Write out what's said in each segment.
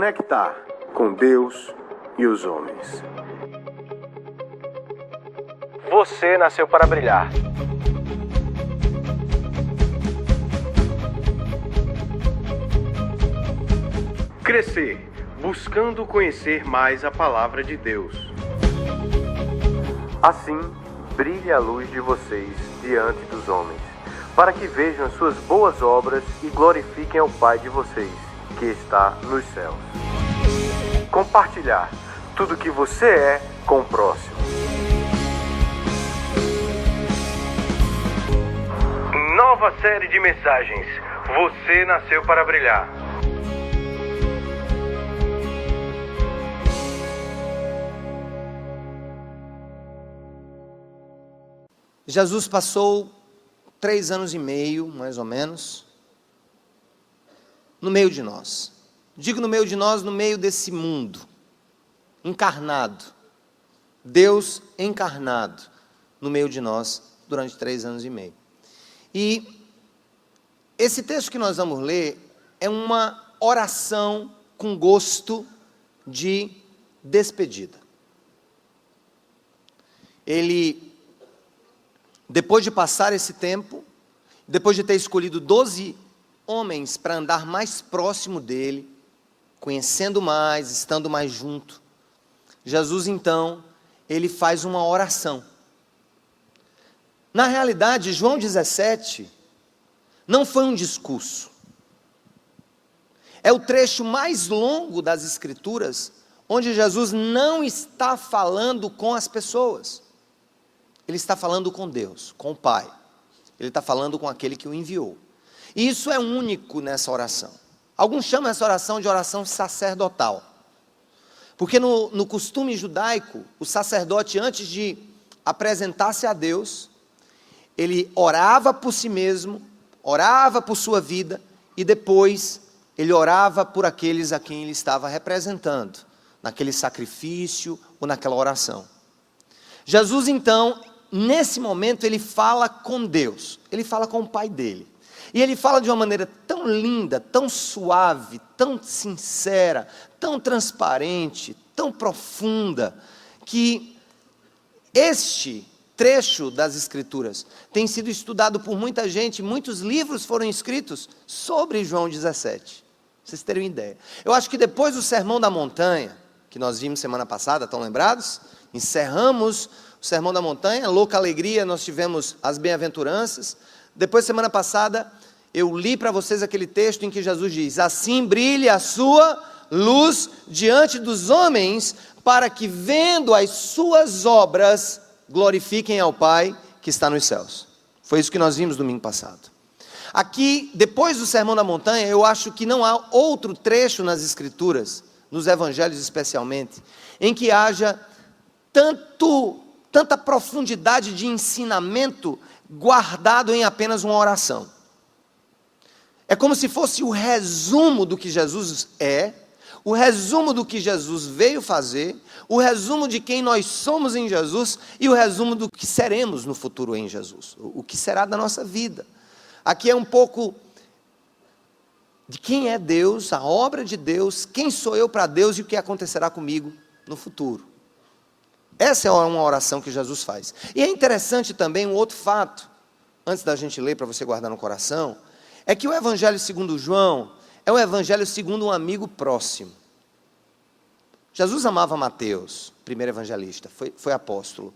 conectar com Deus e os homens. Você nasceu para brilhar. Crescer, buscando conhecer mais a palavra de Deus. Assim, brilhe a luz de vocês diante dos homens, para que vejam as suas boas obras e glorifiquem ao Pai de vocês, que está nos céus. Compartilhar tudo que você é com o próximo. Nova série de mensagens. Você nasceu para brilhar. Jesus passou 3 anos e meio, mais ou menos, no meio de nós. Digo no meio de nós, no meio desse mundo, encarnado. Deus encarnado no meio de nós durante 3 anos e meio. E esse texto que nós vamos ler é uma oração com gosto de despedida. Ele, depois de passar esse tempo, depois de ter escolhido 12 homens para andar mais próximo dele, conhecendo mais, estando mais junto, Jesus então, ele faz uma oração. Na realidade, João 17 não foi um discurso. É o trecho mais longo das Escrituras, onde Jesus não está falando com as pessoas. Ele está falando com Deus, com o Pai. Ele está falando com aquele que o enviou. E isso é único nessa oração. Alguns chamam essa oração de oração sacerdotal. Porque no costume judaico, o sacerdote, antes de apresentar-se a Deus, ele orava por si mesmo, orava por sua vida, e depois ele orava por aqueles a quem ele estava representando, naquele sacrifício ou naquela oração. Jesus então, nesse momento, ele fala com Deus, ele fala com o Pai dele. E ele fala de uma maneira tão linda, tão suave, tão sincera, tão transparente, tão profunda, que este trecho das Escrituras tem sido estudado por muita gente, muitos livros foram escritos sobre João 17. Pra vocês terem uma ideia. Eu acho que depois do Sermão da Montanha, que nós vimos semana passada, estão lembrados? Encerramos o Sermão da Montanha, louca alegria, nós tivemos as bem-aventuranças. Depois, semana passada, eu li para vocês aquele texto em que Jesus diz: assim brilhe a sua luz diante dos homens, para que vendo as suas obras, glorifiquem ao Pai que está nos céus. Foi isso que nós vimos domingo passado. Aqui, depois do Sermão da Montanha, eu acho que não há outro trecho nas Escrituras, nos Evangelhos especialmente, em que haja tanta profundidade de ensinamento guardado em apenas uma oração. É como se fosse o resumo do que Jesus é, o resumo do que Jesus veio fazer, o resumo de quem nós somos em Jesus e o resumo do que seremos no futuro em Jesus, o que será da nossa vida. Aqui é um pouco de quem é Deus, a obra de Deus, quem sou eu para Deus e o que acontecerá comigo no futuro. Essa é uma oração que Jesus faz. E é interessante também um outro fato, antes da gente ler para você guardar no coração, é que o Evangelho segundo João é um Evangelho segundo um amigo próximo. Jesus amava Mateus, primeiro evangelista, foi apóstolo.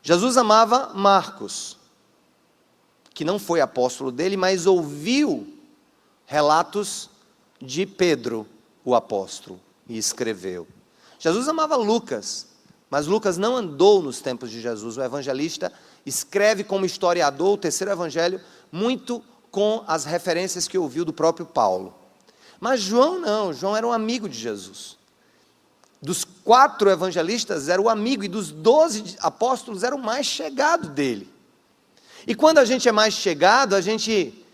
Jesus amava Marcos, que não foi apóstolo dele, mas ouviu relatos de Pedro, o apóstolo, e escreveu. Jesus amava Lucas, mas Lucas não andou nos tempos de Jesus. O evangelista escreve como historiador o terceiro evangelho, muito com as referências que ouviu do próprio Paulo. Mas João não, João era um amigo de Jesus. Dos 4 evangelistas era o amigo, e dos 12 apóstolos era o mais chegado dele. E quando a gente é mais chegado, a gente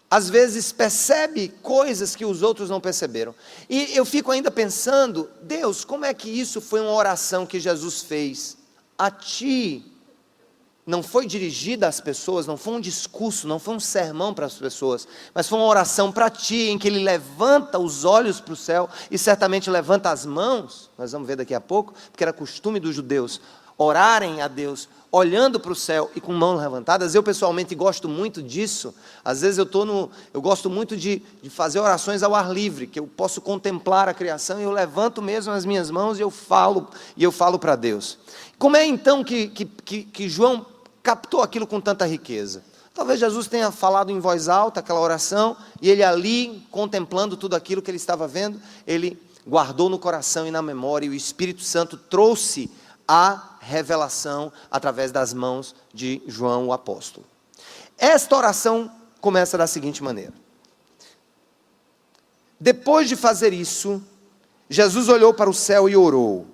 às vezes percebe coisas que os outros não perceberam. E eu fico ainda pensando, Deus, como é que isso foi uma oração que Jesus fez a ti, não foi dirigida às pessoas, não foi um discurso, não foi um sermão para as pessoas, mas foi uma oração para ti, em que ele levanta os olhos para o céu, e certamente levanta as mãos, nós vamos ver daqui a pouco, porque era costume dos judeus orarem a Deus, olhando para o céu e com mãos levantadas. Eu pessoalmente gosto muito disso. Às vezes eu gosto muito de fazer orações ao ar livre, que eu posso contemplar a criação, e eu levanto mesmo as minhas mãos e eu falo para Deus. Como é então que João captou aquilo com tanta riqueza? Talvez Jesus tenha falado em voz alta aquela oração, e ele ali, contemplando tudo aquilo que ele estava vendo, ele guardou no coração e na memória, e o Espírito Santo trouxe a revelação através das mãos de João o apóstolo. Esta oração começa da seguinte maneira: depois de fazer isso, Jesus olhou para o céu e orou,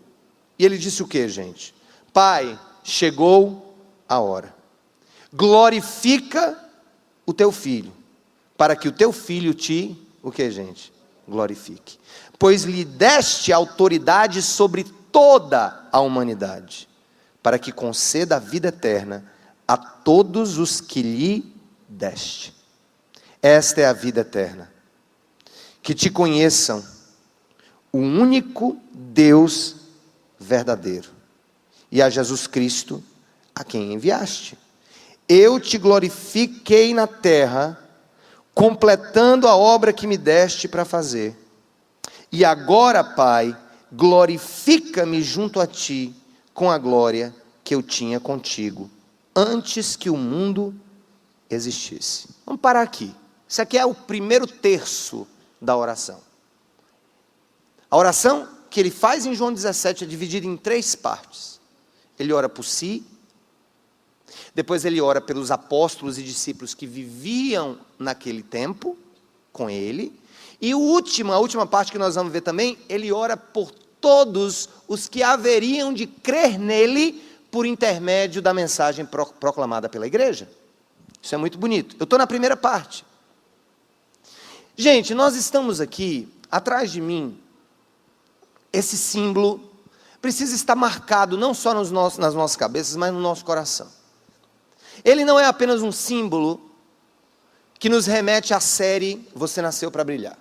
e ele disse o que, gente? Pai, chegou a hora, glorifica o teu filho, para que o teu filho te, o que, gente? Glorifique, pois lhe deste autoridade sobre toda a humanidade, para que conceda a vida eterna a todos os que lhe deste. Esta é a vida eterna, que te conheçam, o único Deus verdadeiro, e a Jesus Cristo, a quem enviaste. Eu te glorifiquei na terra, completando a obra que me deste para fazer. E agora, Pai, glorifica-me junto a ti, com a glória que eu tinha contigo, antes que o mundo existisse. Vamos parar aqui. Isso aqui é o primeiro terço da oração. A oração que ele faz em João 17 é dividida em 3 partes. Ele ora por si, depois ele ora pelos apóstolos e discípulos que viviam naquele tempo com ele, e a última parte que nós vamos ver também, ele ora por todos os que haveriam de crer nele por intermédio da mensagem proclamada pela igreja. Isso é muito bonito. Eu estou na primeira parte. Gente, nós estamos aqui, atrás de mim, esse símbolo precisa estar marcado não só nas nossas cabeças, mas no nosso coração. Ele não é apenas um símbolo que nos remete à série Você Nasceu para Brilhar.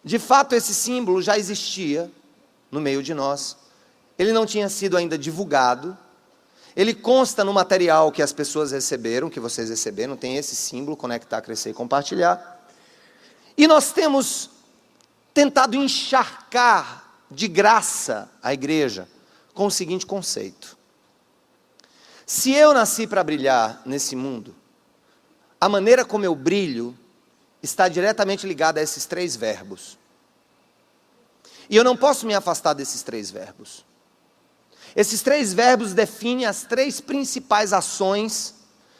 De fato, esse símbolo já existia no meio de nós. Ele não tinha sido ainda divulgado. Ele consta no material que as pessoas receberam, que vocês receberam, tem esse símbolo, conectar, crescer e compartilhar. E nós temos tentado encharcar de graça a igreja com o seguinte conceito: se eu nasci para brilhar nesse mundo, a maneira como eu brilho está diretamente ligada a esses 3 verbos. E eu não posso me afastar desses 3 verbos. Esses 3 verbos definem as 3 principais ações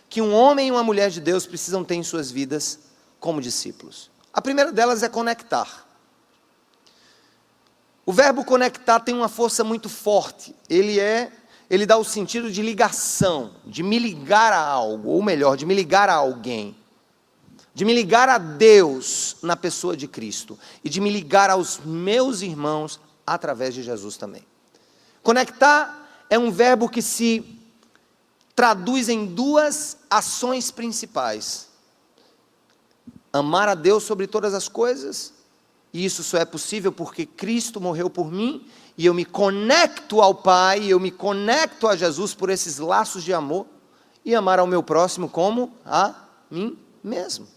que um homem e uma mulher de Deus precisam ter em suas vidas como discípulos. A primeira delas é conectar. O verbo conectar tem uma força muito forte. Ele dá o sentido de ligação, de me ligar a algo, ou melhor, de me ligar a alguém, de me ligar a Deus na pessoa de Cristo, e de me ligar aos meus irmãos através de Jesus também. Conectar é um verbo que se traduz em 2 ações principais: amar a Deus sobre todas as coisas, e isso só é possível porque Cristo morreu por mim, e eu me conecto ao Pai, eu me conecto a Jesus por esses laços de amor, e amar ao meu próximo como a mim mesmo.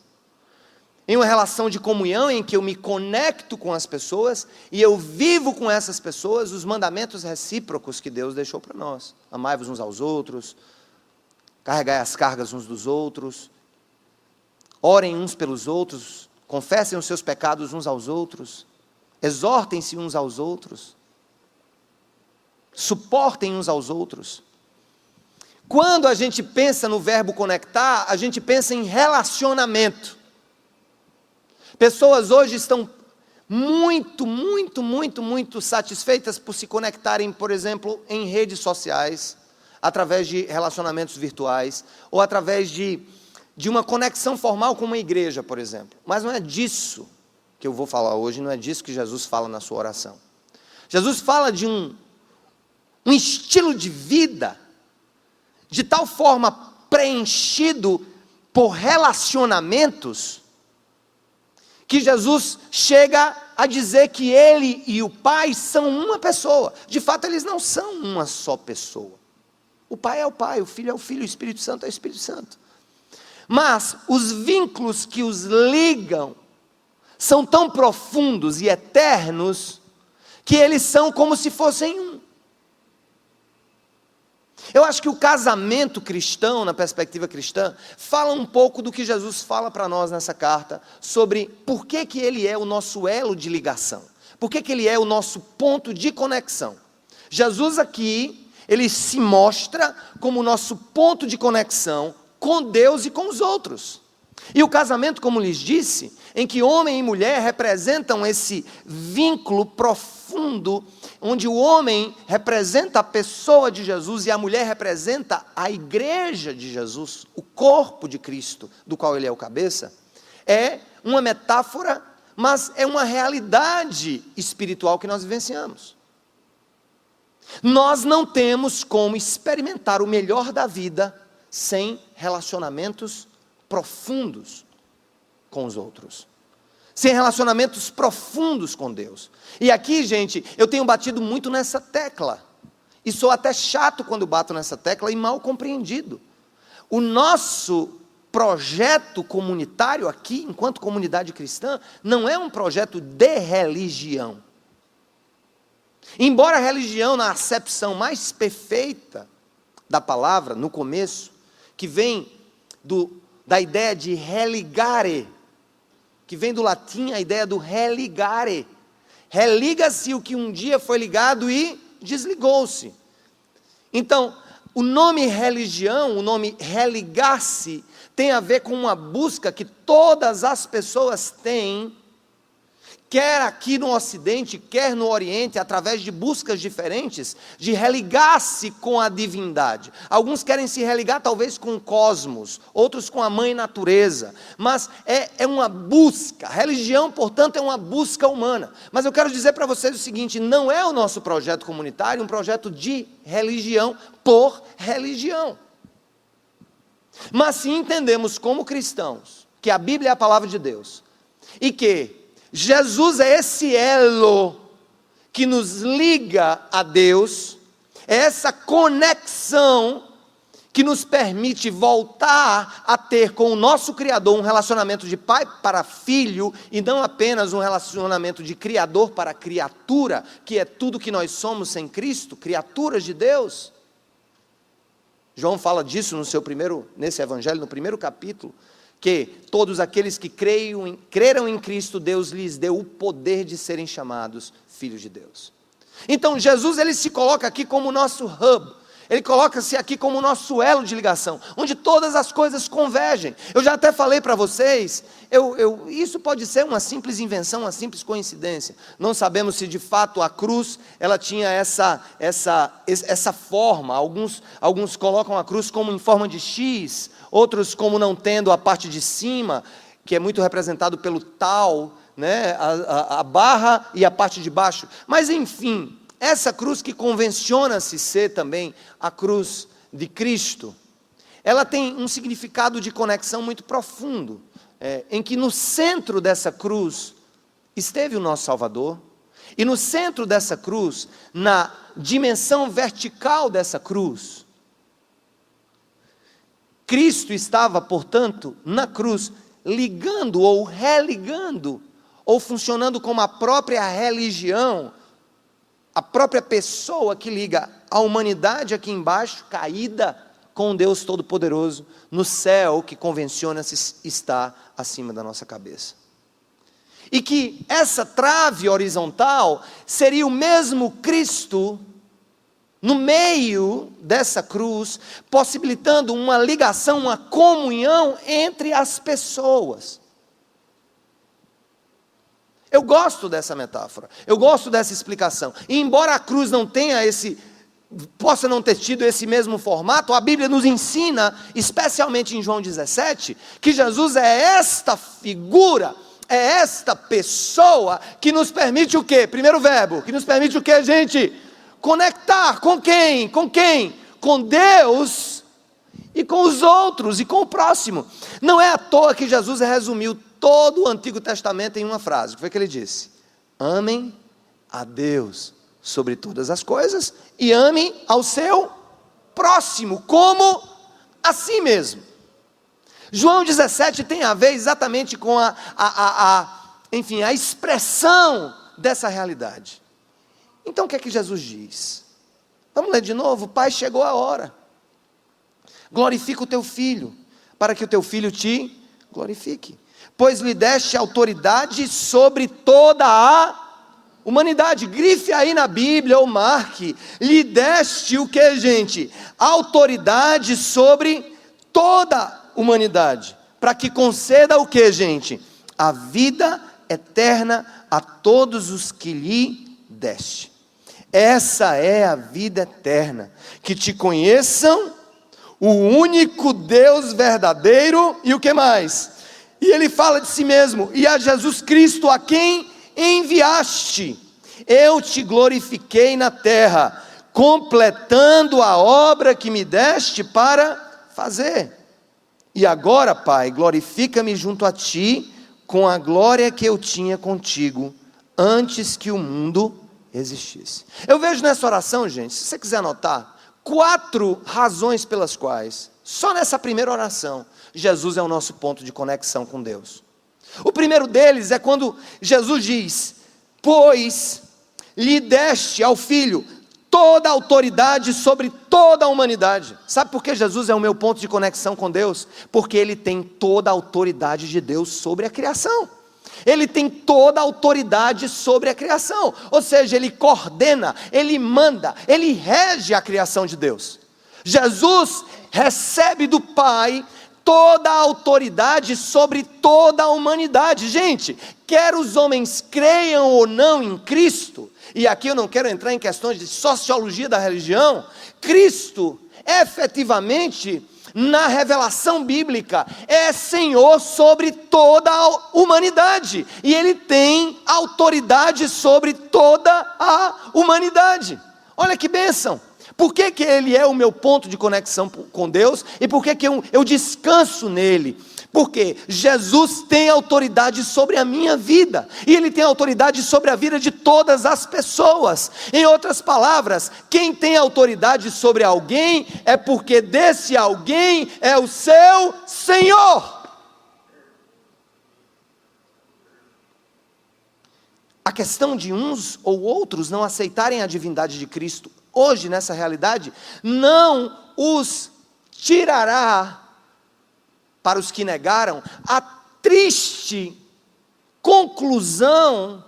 Em uma relação de comunhão em que eu me conecto com as pessoas, e eu vivo com essas pessoas os mandamentos recíprocos que Deus deixou para nós. Amai-vos uns aos outros, carregai as cargas uns dos outros, orem uns pelos outros, confessem os seus pecados uns aos outros, exortem-se uns aos outros, suportem uns aos outros. Quando a gente pensa no verbo conectar, a gente pensa em relacionamento. Pessoas hoje estão muito satisfeitas por se conectarem, por exemplo, em redes sociais, através de relacionamentos virtuais, ou através de uma conexão formal com uma igreja, por exemplo. Mas não é disso que eu vou falar hoje, não é disso que Jesus fala na sua oração. Jesus fala de um estilo de vida, de tal forma preenchido por relacionamentos, que Jesus chega a dizer que ele e o Pai são uma pessoa. De fato, eles não são uma só pessoa. O Pai é o Pai, o Filho é o Filho, o Espírito Santo é o Espírito Santo. Mas os vínculos que os ligam são tão profundos e eternos, que eles são como se fossem um. Eu acho que o casamento cristão, na perspectiva cristã, fala um pouco do que Jesus fala para nós nessa carta, sobre por que ele é o nosso elo de ligação, por que ele é o nosso ponto de conexão. Jesus aqui, ele se mostra como o nosso ponto de conexão com Deus e com os outros. E o casamento, como lhes disse, em que homem e mulher representam esse vínculo profundo, onde o homem representa a pessoa de Jesus e a mulher representa a igreja de Jesus, o corpo de Cristo, do qual ele é o cabeça, é uma metáfora, mas é uma realidade espiritual que nós vivenciamos. Nós não temos como experimentar o melhor da vida sem relacionamentos profundos com os outros, sem relacionamentos profundos com Deus. E aqui, gente, eu tenho batido muito nessa tecla, e sou até chato quando bato nessa tecla e mal compreendido. O nosso projeto comunitário aqui, enquanto comunidade cristã, não é um projeto de religião. Embora a religião, na acepção mais perfeita da palavra, no começo, que vem da ideia de religare, que vem do latim a ideia do religare. Religa-se o que um dia foi ligado e desligou-se. Então, o nome religião, o nome religar-se, tem a ver com uma busca que todas as pessoas têm, quer aqui no Ocidente, quer no Oriente, através de buscas diferentes, de religar-se com a divindade. Alguns querem se religar talvez com o cosmos, outros com a mãe natureza, mas é uma busca. Religião, portanto, é uma busca humana. Mas eu quero dizer para vocês o seguinte: não é o nosso projeto comunitário um projeto de religião por religião. Mas se entendemos como cristãos que a Bíblia é a palavra de Deus, e que Jesus é esse elo que nos liga a Deus, é essa conexão que nos permite voltar a ter com o nosso Criador um relacionamento de pai para filho, e não apenas um relacionamento de criador para criatura, que é tudo que nós somos sem Cristo, criaturas de Deus. João fala disso nesse evangelho, no primeiro capítulo, que todos aqueles que creram em Cristo, Deus lhes deu o poder de serem chamados filhos de Deus. Então Jesus, ele se coloca aqui como o nosso hub, ele coloca-se aqui como o nosso elo de ligação, onde todas as coisas convergem. Eu já até falei para vocês, isso pode ser uma simples invenção, uma simples coincidência. Não sabemos se de fato a cruz, ela tinha essa forma. Alguns colocam a cruz como em forma de X, outros como não tendo a parte de cima, que é muito representado pelo tal, né? a barra e a parte de baixo. Mas enfim, essa cruz que convenciona-se ser também a cruz de Cristo, ela tem um significado de conexão muito profundo, em que no centro dessa cruz esteve o nosso Salvador, e no centro dessa cruz, na dimensão vertical dessa cruz, Cristo estava, portanto, na cruz, ligando ou religando, ou funcionando como a própria religião, a própria pessoa que liga a humanidade aqui embaixo, caída, com Deus Todo-Poderoso, no céu que convenciona-se estar acima da nossa cabeça. E que essa trave horizontal seria o mesmo Cristo no meio dessa cruz, possibilitando uma ligação, uma comunhão entre as pessoas. Eu gosto dessa metáfora, eu gosto dessa explicação. E embora a cruz não tenha possa não ter tido esse mesmo formato, a Bíblia nos ensina, especialmente em João 17, que Jesus é esta figura, é esta pessoa que nos permite o quê? Primeiro verbo, que nos permite o quê, gente? Conectar com quem? Com quem? Com Deus e com os outros, e com o próximo. Não é à toa que Jesus resumiu todo o Antigo Testamento em uma frase. O que foi que ele disse? Amem a Deus sobre todas as coisas, e amem ao seu próximo, como a si mesmo. João 17 tem a ver exatamente com enfim, a expressão dessa realidade. Então o que é que Jesus diz? Vamos ler de novo. Pai, chegou a hora. Glorifica o teu filho, para que o teu filho te glorifique. Pois lhe deste autoridade sobre toda a humanidade. Grife aí na Bíblia ou marque. Lhe deste o que, gente? Autoridade sobre toda a humanidade. Para que conceda o que, gente? A vida eterna a todos os que lhe deste. Essa é a vida eterna, que te conheçam, o único Deus verdadeiro, e o que mais? E ele fala de si mesmo, e a Jesus Cristo a quem enviaste. Eu te glorifiquei na terra, completando a obra que me deste para fazer. E agora, Pai, glorifica-me junto a ti, com a glória que eu tinha contigo, antes que o mundo existisse. Eu vejo nessa oração, gente, se você quiser anotar, 4 razões pelas quais, só nessa primeira oração, Jesus é o nosso ponto de conexão com Deus. O primeiro deles é quando Jesus diz: pois lhe deste ao Filho toda a autoridade sobre toda a humanidade. Sabe por que Jesus é o meu ponto de conexão com Deus? Porque Ele tem toda a autoridade de Deus sobre a criação. Ele tem toda a autoridade sobre a criação, ou seja, Ele coordena, Ele manda, Ele rege a criação de Deus. Jesus recebe do Pai toda a autoridade sobre toda a humanidade. Gente, quer os homens creiam ou não em Cristo, e aqui eu não quero entrar em questões de sociologia da religião, Cristo efetivamente, na revelação bíblica, é Senhor sobre toda a humanidade, e Ele tem autoridade sobre toda a humanidade. Olha que bênção! Por que que Ele é o meu ponto de conexão com Deus, e por que que eu descanso nele? Porque Jesus tem autoridade sobre a minha vida, e Ele tem autoridade sobre a vida de todas as pessoas. Em outras palavras, quem tem autoridade sobre alguém, é porque desse alguém é o seu Senhor. A questão de uns ou outros não aceitarem a divindade de Cristo, hoje nessa realidade, não os tirará, para os que negaram, a triste conclusão,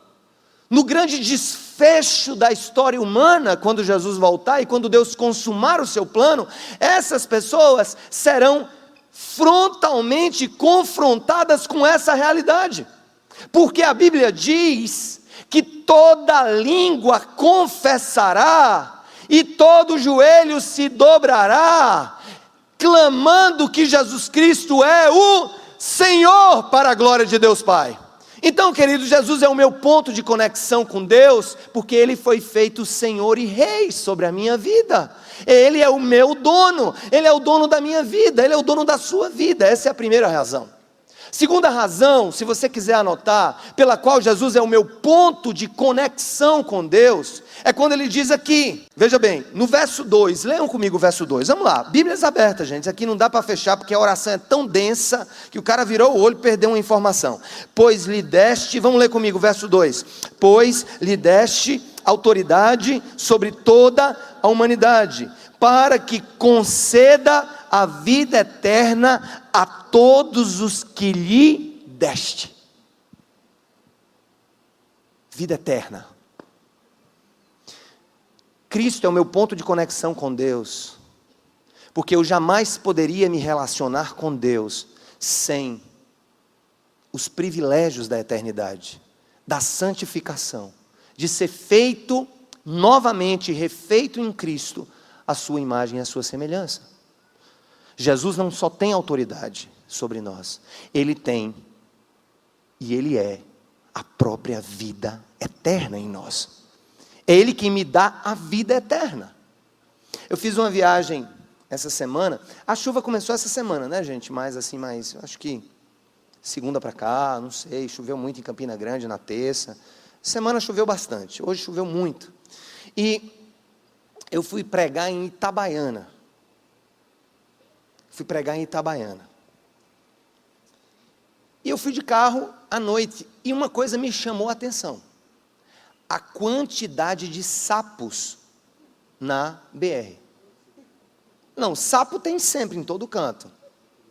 no grande desfecho da história humana, quando Jesus voltar e quando Deus consumar o seu plano, essas pessoas serão frontalmente confrontadas com essa realidade, porque a Bíblia diz que toda língua confessará, e todo joelho se dobrará, clamando que Jesus Cristo é o Senhor, para a glória de Deus Pai. Então, querido, Jesus é o meu ponto de conexão com Deus, porque Ele foi feito Senhor e Rei sobre a minha vida. Ele é o meu dono, Ele é o dono da minha vida, Ele é o dono da sua vida. Essa é a primeira razão. Segunda razão, se você quiser anotar, pela qual Jesus é o meu ponto de conexão com Deus, é quando Ele diz aqui, veja bem, no verso 2, leiam comigo o verso 2, vamos lá, Bíblias abertas, gente, aqui não dá para fechar, porque a oração é tão densa, que o cara virou o olho e perdeu uma informação. Pois lhe deste, vamos ler comigo o verso 2, pois lhe deste autoridade sobre toda a humanidade, para que conceda a vida eterna a todos os que lhe deste. Vida eterna. Cristo é o meu ponto de conexão com Deus, porque eu jamais poderia me relacionar com Deus sem os privilégios da eternidade, da santificação, de ser feito novamente, refeito em Cristo, a sua imagem e a sua semelhança. Jesus não só tem autoridade sobre nós, Ele tem, e Ele é, a própria vida eterna em nós. É Ele que me dá a vida eterna. Eu fiz uma viagem essa semana. A chuva começou essa semana, né, gente? Acho que segunda para cá, não sei, choveu muito em Campina Grande na terça. Semana choveu bastante, hoje choveu muito. E eu fui pregar em Itabaiana. E eu fui de carro à noite, e uma coisa me chamou a atenção: a quantidade de sapos na BR. Não, sapo tem sempre, em todo canto,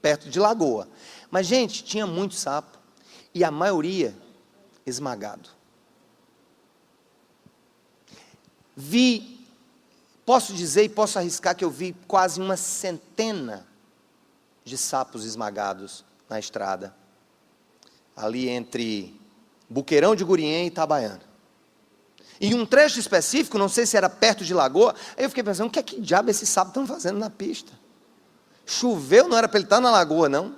perto de lagoa. Mas, gente, tinha muito sapo, e a maioria esmagado. Posso dizer e posso arriscar que eu vi quase uma centena de sapos esmagados na estrada, ali entre Buqueirão de Guriem e Itabaiana. Em um trecho específico, não sei se era perto de lagoa, aí eu fiquei pensando, o que é que diabo esses sapos estão fazendo na pista? Choveu, não era para ele estar na lagoa, não?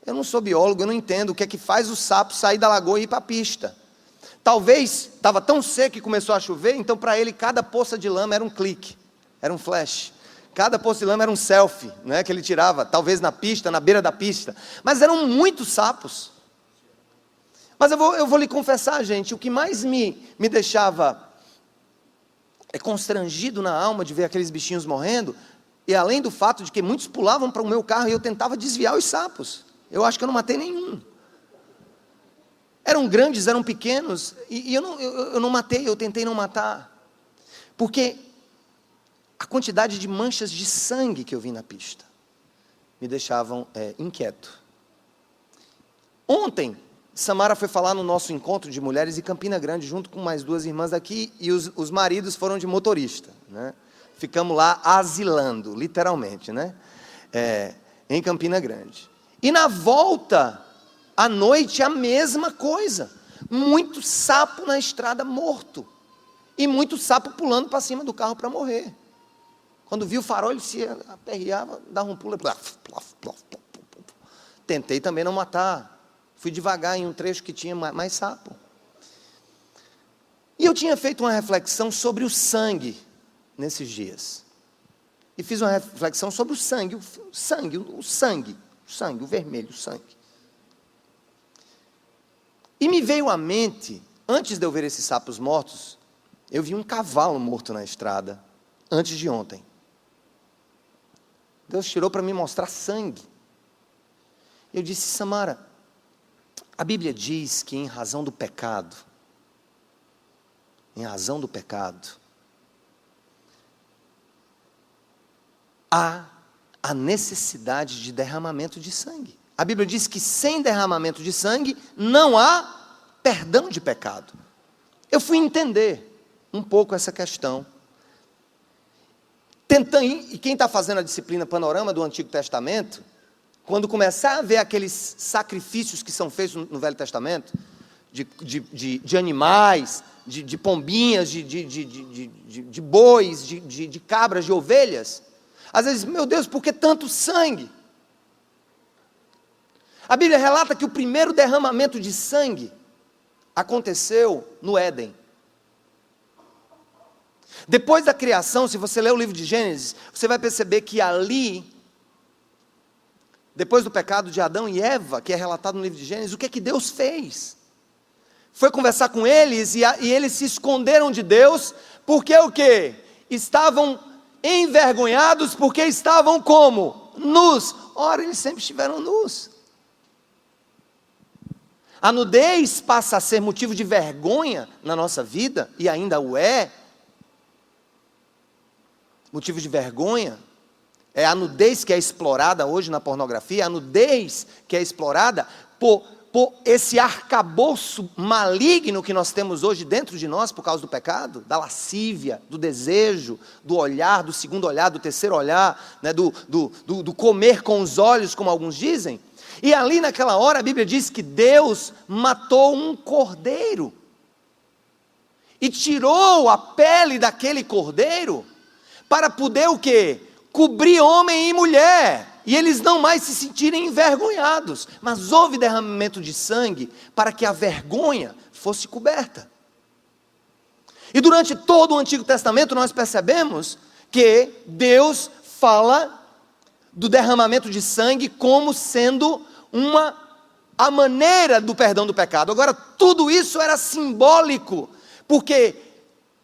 Eu não sou biólogo, eu não entendo o que é que faz o sapo sair da lagoa e ir para a pista. Talvez estava tão seco que começou a chover, então para ele cada poça de lama era um clique, era um flash. Cada poça de lama era um selfie, né, que ele tirava, talvez na pista, na beira da pista. Mas eram muitos sapos. Mas eu vou lhe confessar, gente, o que mais me deixava constrangido na alma de ver aqueles bichinhos morrendo, e além do fato de que muitos pulavam para o meu carro e eu tentava desviar os sapos. Eu acho que eu não matei nenhum. Eram grandes, eram pequenos, e eu não matei, eu tentei não matar. Porque a quantidade de manchas de sangue que eu vi na pista me deixavam inquieto. Ontem, Samara foi falar no nosso encontro de mulheres em Campina Grande, junto com mais 2 irmãs daqui, e os maridos foram de motorista, né? Ficamos lá asilando, literalmente, né? Em Campina Grande. E na volta, à noite, a mesma coisa. Muito sapo na estrada morto. E muito sapo pulando para cima do carro para morrer. Quando viu o farol, ele se aperreava, dava um pulo. Tentei também não matar. Fui devagar em um trecho que tinha mais sapo. E eu tinha feito uma reflexão sobre o sangue nesses dias. E fiz uma reflexão sobre o sangue, o vermelho, o sangue. E me veio à mente, antes de eu ver esses sapos mortos, eu vi um cavalo morto na estrada, antes de ontem. Deus tirou para me mostrar sangue. Eu disse, Samara, a Bíblia diz que em razão do pecado, há a necessidade de derramamento de sangue. A Bíblia diz que sem derramamento de sangue não há perdão de pecado. Eu fui entender um pouco essa questão. E quem está fazendo a disciplina Panorama do Antigo Testamento, quando começar a ver aqueles sacrifícios que são feitos no Velho Testamento, de animais, de pombinhas, de bois, de cabras, de ovelhas, às vezes, meu Deus, por que tanto sangue? A Bíblia relata que o primeiro derramamento de sangue aconteceu no Éden. Depois da criação, se você ler o livro de Gênesis, você vai perceber que ali, depois do pecado de Adão e Eva, que é relatado no livro de Gênesis, o que é que Deus fez? Foi conversar com eles, e eles se esconderam de Deus, porque o quê? Estavam envergonhados, porque estavam como? Nus. Ora, eles sempre estiveram nus. A nudez passa a ser motivo de vergonha na nossa vida, e ainda o é. Motivo de vergonha é a nudez que é explorada hoje na pornografia, a nudez que é explorada por esse arcabouço maligno que nós temos hoje dentro de nós por causa do pecado, da lascívia, do desejo, do olhar, do segundo olhar, do terceiro olhar, né, do comer com os olhos, como alguns dizem. E ali naquela hora a Bíblia diz que Deus matou um cordeiro e tirou a pele daquele cordeiro para poder o quê? Cobrir homem e mulher, e eles não mais se sentirem envergonhados, mas houve derramamento de sangue para que a vergonha fosse coberta. E durante todo o Antigo Testamento nós percebemos que Deus fala do derramamento de sangue como sendo a maneira do perdão do pecado. Agora, tudo isso era simbólico, porque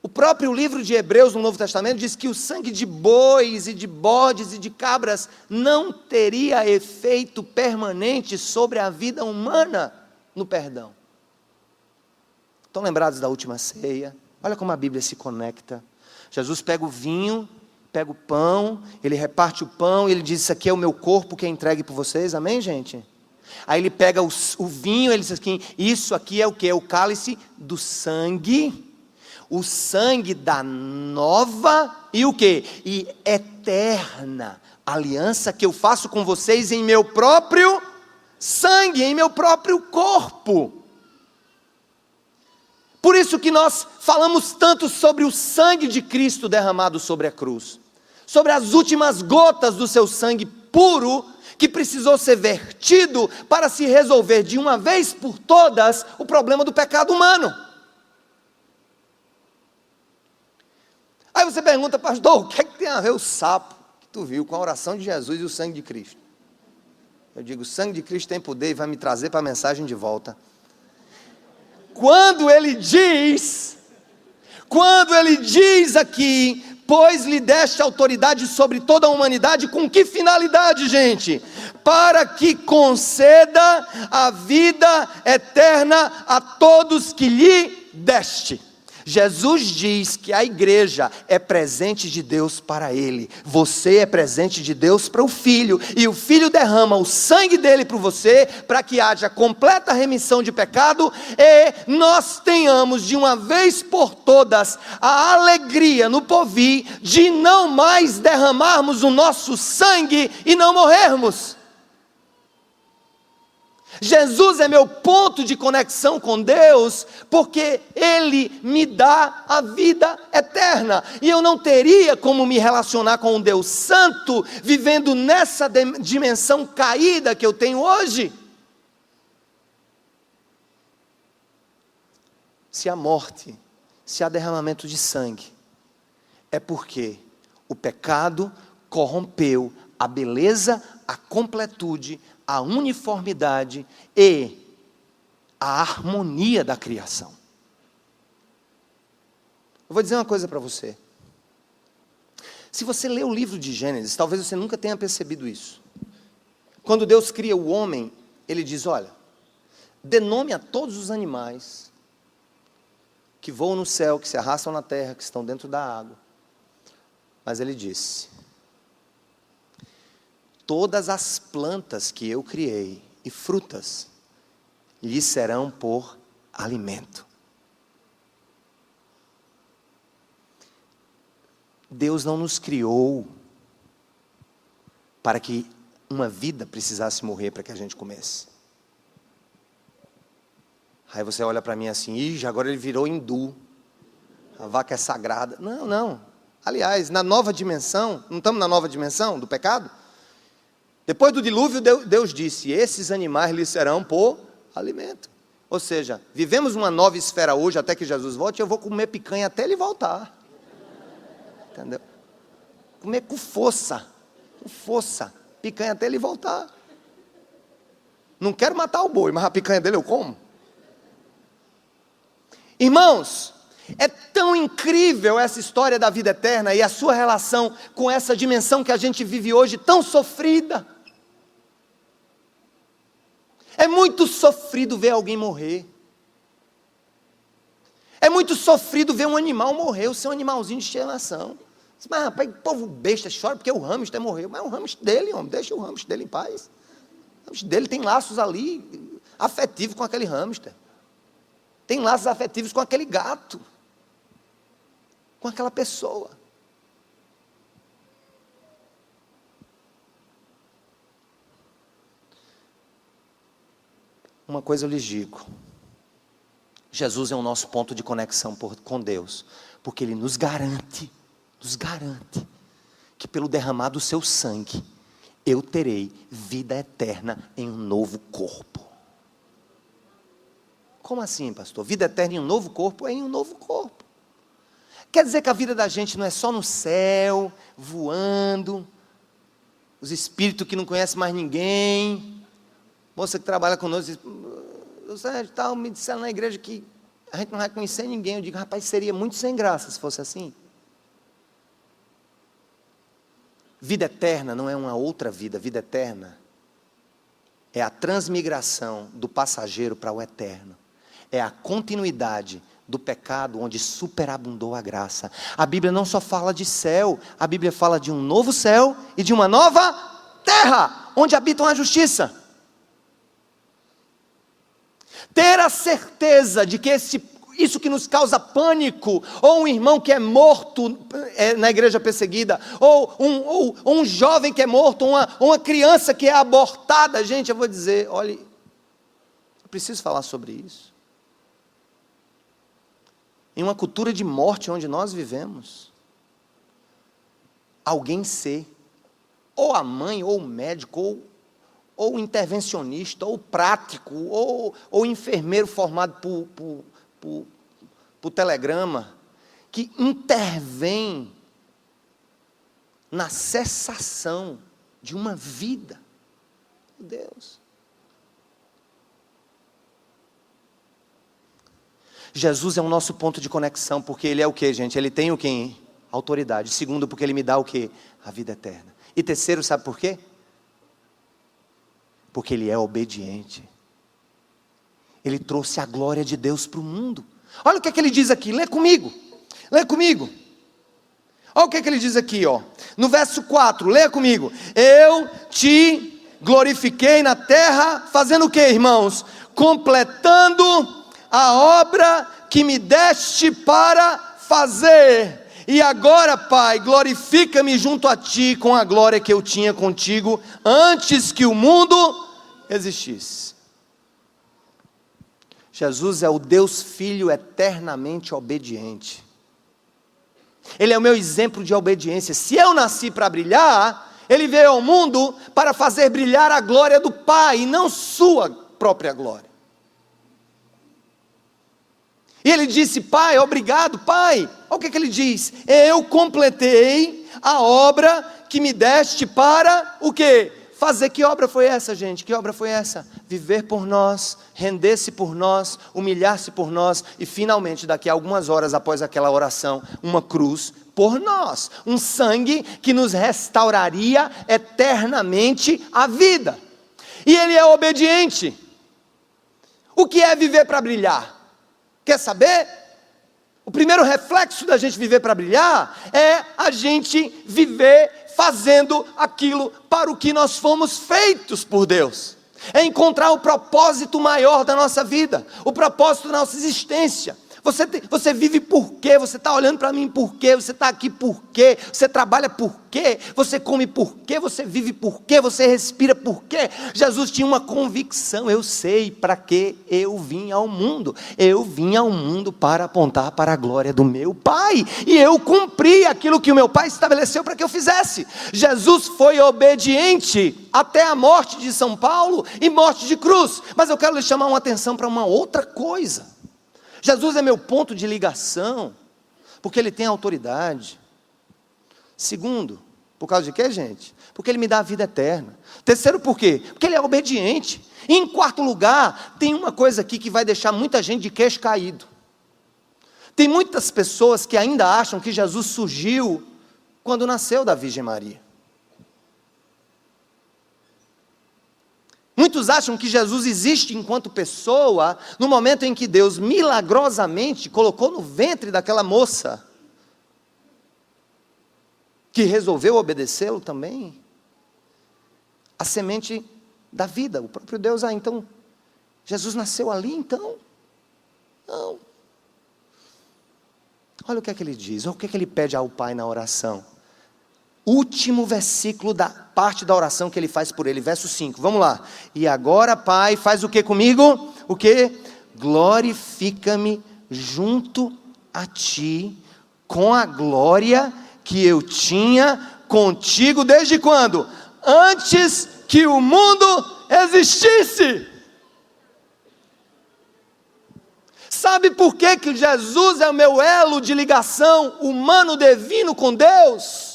o próprio livro de Hebreus no Novo Testamento diz que o sangue de bois e de bodes e de cabras não teria efeito permanente sobre a vida humana no perdão. Estão lembrados da última ceia? Olha como a Bíblia se conecta. Jesus pega o vinho, pega o pão, ele reparte o pão, e ele diz: isso aqui é o meu corpo que é entregue por vocês, amém, gente? Aí ele pega o vinho, ele diz assim: isso aqui é o que? É o cálice do sangue, o sangue da nova e o que? E eterna aliança que eu faço com vocês em meu próprio sangue, em meu próprio corpo. Por isso que nós falamos tanto sobre o sangue de Cristo derramado sobre a cruz, sobre as últimas gotas do seu sangue puro, que precisou ser vertido para se resolver de uma vez por todas o problema do pecado humano. Aí você pergunta: pastor, o que é que tem a ver o sapo que tu viu com a oração de Jesus e o sangue de Cristo? Eu digo: o sangue de Cristo tem poder e vai me trazer para a mensagem de volta. Quando ele diz aqui: pois lhe deste autoridade sobre toda a humanidade, com que finalidade, gente? Para que conceda a vida eterna a todos que lhe deste. Jesus diz que a igreja é presente de Deus para ele, você é presente de Deus para o Filho, e o Filho derrama o sangue dele para você, para que haja completa remissão de pecado, e nós tenhamos de uma vez por todas a alegria no porvir de não mais derramarmos o nosso sangue e não morrermos. Jesus é meu ponto de conexão com Deus, porque Ele me dá a vida eterna, e eu não teria como me relacionar com um Deus santo, vivendo nessa dimensão caída que eu tenho hoje. Se há morte, se há derramamento de sangue, é porque o pecado corrompeu a beleza, a completude, a uniformidade e a harmonia da criação. Eu vou dizer uma coisa para você. Se você lê o livro de Gênesis, talvez você nunca tenha percebido isso. Quando Deus cria o homem, Ele diz: olha, dê nome a todos os animais que voam no céu, que se arrastam na terra, que estão dentro da água. Mas Ele disse: todas as plantas que eu criei e frutas lhes serão por alimento. Deus não nos criou para que uma vida precisasse morrer para que a gente comesse. Aí você olha para mim assim: ih, agora ele virou hindu, a vaca é sagrada. Não, não. Aliás, na nova dimensão, não estamos na nova dimensão do pecado? Depois do dilúvio, Deus disse: esses animais lhes serão por alimento. Ou seja, vivemos uma nova esfera hoje, até que Jesus volte, e eu vou comer picanha até ele voltar. Entendeu? Comer com força, picanha até ele voltar. Não quero matar o boi, mas a picanha dele eu como. Irmãos, é tão incrível essa história da vida eterna e a sua relação com essa dimensão que a gente vive hoje, tão sofrida. É muito sofrido ver alguém morrer. É muito sofrido ver um animal morrer, o seu animalzinho de estimação. Mas rapaz, povo besta, chora porque o hamster morreu. Mas é o hamster dele, homem, deixa o hamster dele em paz. O hamster dele tem laços ali afetivos com aquele hamster. Tem laços afetivos com aquele gato. Com aquela pessoa. Uma coisa eu lhes digo: Jesus é o nosso ponto de conexão com Deus, porque Ele nos garante que pelo derramar do seu sangue, eu terei vida eterna em um novo corpo. Como assim, pastor? Vida eterna em um novo corpo? É em um novo corpo. Quer dizer que a vida da gente não é só no céu, voando, os espíritos que não conhecem mais ninguém. Moça que trabalha conosco diz: você tal, me disseram na igreja que a gente não vai conhecer ninguém. Eu digo: rapaz, seria muito sem graça se fosse assim. Vida eterna não é uma outra vida. Vida eterna é a transmigração do passageiro para o eterno. É a continuidade do pecado onde superabundou a graça. A Bíblia não só fala de céu, a Bíblia fala de um novo céu e de uma nova terra, onde habitam a justiça. Ter a certeza de que isso que nos causa pânico, ou um irmão que é morto na igreja perseguida, ou um jovem que é morto, ou uma criança que é abortada. Gente, eu vou dizer, olha, eu preciso falar sobre isso. Em uma cultura de morte onde nós vivemos, alguém ser, ou a mãe, ou o médico, ou o intervencionista, ou o prático, ou o enfermeiro formado por telegrama, que intervém na cessação de uma vida. Meu Deus. Jesus é o nosso ponto de conexão, porque Ele é o que, gente? Ele tem o que? Autoridade. Segundo, porque Ele me dá o que? A vida eterna. E terceiro, sabe por quê? Porque Ele é obediente. Ele trouxe a glória de Deus para o mundo. Olha o que Ele diz aqui, lê comigo. Lê comigo. Olha o que Ele diz aqui, ó. No verso 4, lê comigo. Eu te glorifiquei na terra, fazendo o que, irmãos? Completando a obra que me deste para fazer. E agora, Pai, glorifica-me junto a Ti com a glória que eu tinha contigo antes que o mundo existisse. Jesus é o Deus Filho eternamente obediente. Ele é o meu exemplo de obediência. Se eu nasci para brilhar, Ele veio ao mundo para fazer brilhar a glória do Pai, e não sua própria glória. E Ele disse: Pai, obrigado, Pai. Olha o que Ele diz: eu completei a obra que me deste para o quê? Fazer. Que obra foi essa, gente? Que obra foi essa? Viver por nós, render-se por nós, humilhar-se por nós, e finalmente, daqui a algumas horas após aquela oração, uma cruz por nós, um sangue que nos restauraria eternamente a vida. E Ele é obediente. O que é viver para brilhar? Quer saber? O primeiro reflexo da gente viver para brilhar é a gente viver fazendo aquilo para o que nós fomos feitos por Deus. É encontrar o propósito maior da nossa vida, o propósito da nossa existência. Você vive por quê? Você está olhando para mim por quê? Você está aqui por quê? Você trabalha por quê? Você come por quê? Você vive por quê? Você respira por quê? Jesus tinha uma convicção: eu sei para que eu vim ao mundo. Eu vim ao mundo para apontar para a glória do meu Pai, e eu cumpri aquilo que o meu Pai estabeleceu para que eu fizesse. Jesus foi obediente até a morte de São Paulo e morte de cruz. Mas eu quero lhe chamar uma atenção para uma outra coisa. Jesus é meu ponto de ligação, porque Ele tem autoridade. Segundo, por causa de quê, gente? Porque Ele me dá a vida eterna. Terceiro, por quê? Porque Ele é obediente. E em quarto lugar, tem uma coisa aqui que vai deixar muita gente de queixo caído. Tem muitas pessoas que ainda acham que Jesus surgiu quando nasceu da Virgem Maria. Muitos acham que Jesus existe enquanto pessoa no momento em que Deus milagrosamente colocou no ventre daquela moça, que resolveu obedecê-lo também, a semente da vida, o próprio Deus. Então, Jesus nasceu ali então? Não. Olha o que é que Ele diz, olha o que é que Ele pede ao Pai na oração. Último versículo da parte da oração que Ele faz por Ele, verso 5, vamos lá. E agora, Pai, faz o que comigo? O que? Glorifica-me junto a Ti, com a glória que eu tinha contigo, desde quando? Antes que o mundo existisse. Sabe por que Jesus é o meu elo de ligação humano divino com Deus?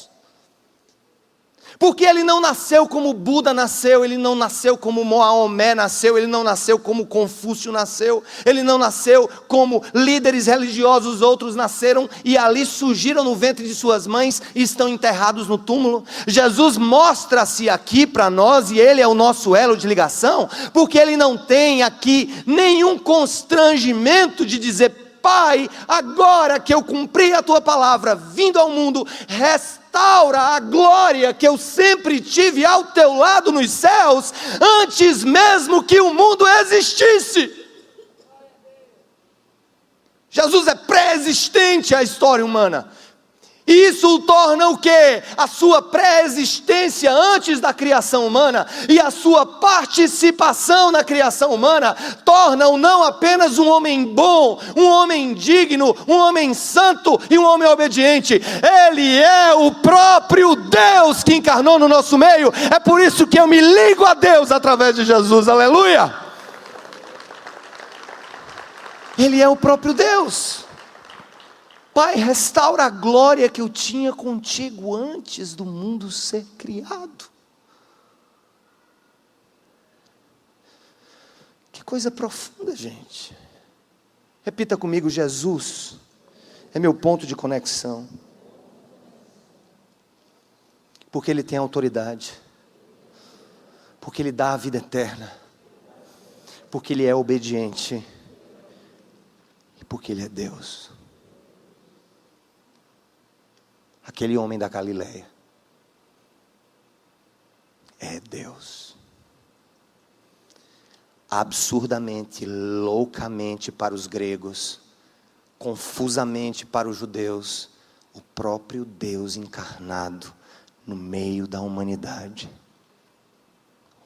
Porque ele não nasceu como Buda nasceu, ele não nasceu como Maomé nasceu, ele não nasceu como Confúcio nasceu, ele não nasceu como líderes religiosos outros nasceram e ali surgiram no ventre de suas mães e estão enterrados no túmulo. Jesus mostra-se aqui para nós e ele é o nosso elo de ligação, porque ele não tem aqui nenhum constrangimento de dizer: Pai, agora que eu cumpri a tua palavra, vindo ao mundo, restaura a glória que eu sempre tive ao teu lado nos céus, antes mesmo que o mundo existisse. Jesus é pré-existente à história humana. E isso o torna o quê? A sua pré-existência antes da criação humana e a sua participação na criação humana torna-o não apenas um homem bom, um homem digno, um homem santo e um homem obediente. Ele é o próprio Deus que encarnou no nosso meio. É por isso que eu me ligo a Deus através de Jesus. Aleluia! Ele é o próprio Deus. Pai, restaura a glória que eu tinha contigo antes do mundo ser criado. Que coisa profunda, gente. Repita comigo: Jesus é meu ponto de conexão. Porque Ele tem autoridade. Porque Ele dá a vida eterna. Porque Ele é obediente. E porque Ele é Deus. Aquele homem da Galileia é Deus. Absurdamente, loucamente para os gregos, confusamente para os judeus, o próprio Deus encarnado no meio da humanidade.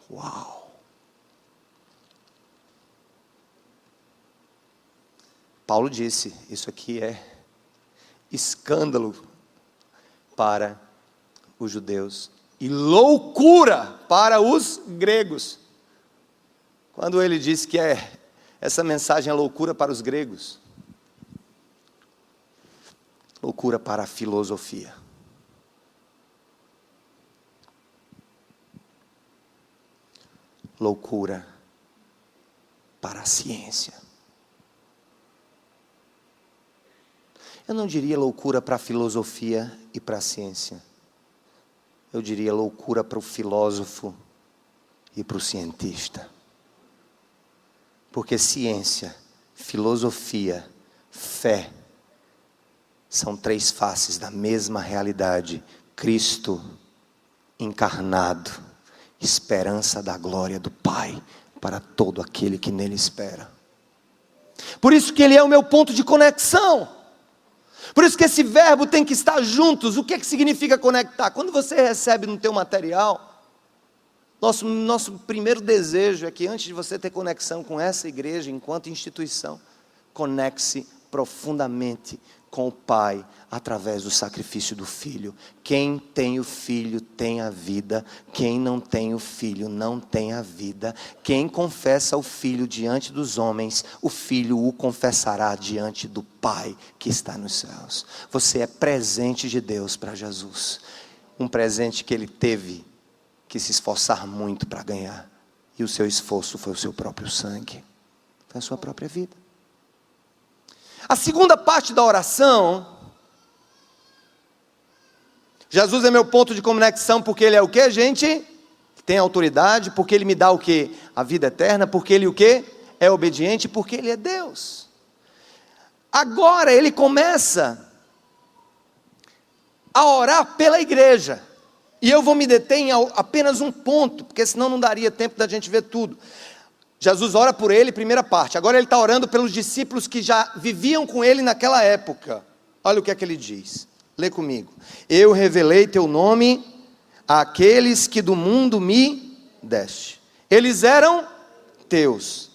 Uau! Paulo disse: isso aqui é escândalo para os judeus e loucura para os gregos. Quando ele disse que essa mensagem é loucura para os gregos, loucura para a filosofia. Loucura para a ciência. Eu não diria loucura para a filosofia e para a ciência. Eu diria loucura para o filósofo e para o cientista. Porque ciência, filosofia, fé são três faces da mesma realidade. Cristo encarnado, esperança da glória do Pai para todo aquele que nele espera. Por isso que Ele é o meu ponto de conexão. Por isso que esse verbo tem que estar juntos. O que é que significa conectar? Quando você recebe no teu material, nosso primeiro desejo é que antes de você ter conexão com essa igreja enquanto instituição, conecte-se profundamente com o Pai através do sacrifício do Filho. Quem tem o Filho tem a vida, quem não tem o Filho não tem a vida. Quem confessa o Filho diante dos homens, o Filho o confessará diante do Pai que está nos céus. Você é presente de Deus para Jesus, um presente que Ele teve que se esforçar muito para ganhar, e o seu esforço foi o seu próprio sangue, foi a sua própria vida. A segunda parte da oração, Jesus é meu ponto de conexão, porque Ele é o que, gente? Tem autoridade, porque Ele me dá o que? A vida eterna, porque Ele o que? É obediente, porque Ele é Deus. Agora Ele começa a orar pela igreja, e eu vou me deter em apenas um ponto, porque senão não daria tempo da gente ver tudo. Jesus ora por ele, primeira parte. Agora ele está orando pelos discípulos que já viviam com ele naquela época. Olha o que é que ele diz. Lê comigo. Eu revelei teu nome àqueles que do mundo me deste. Eles eram teus,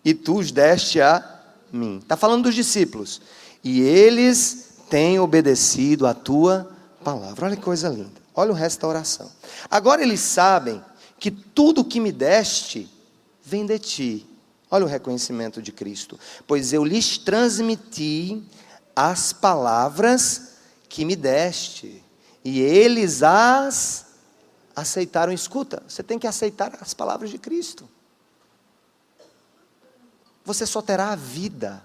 e tu os deste a mim. Está falando dos discípulos. E eles têm obedecido a tua palavra. Olha que coisa linda. Olha o resto da oração. Agora eles sabem que tudo que me deste vem de ti. Olha o reconhecimento de Cristo. Pois eu lhes transmiti as palavras que me deste. e eles as aceitaram. Escuta, você tem que aceitar as palavras de Cristo. Você só terá a vida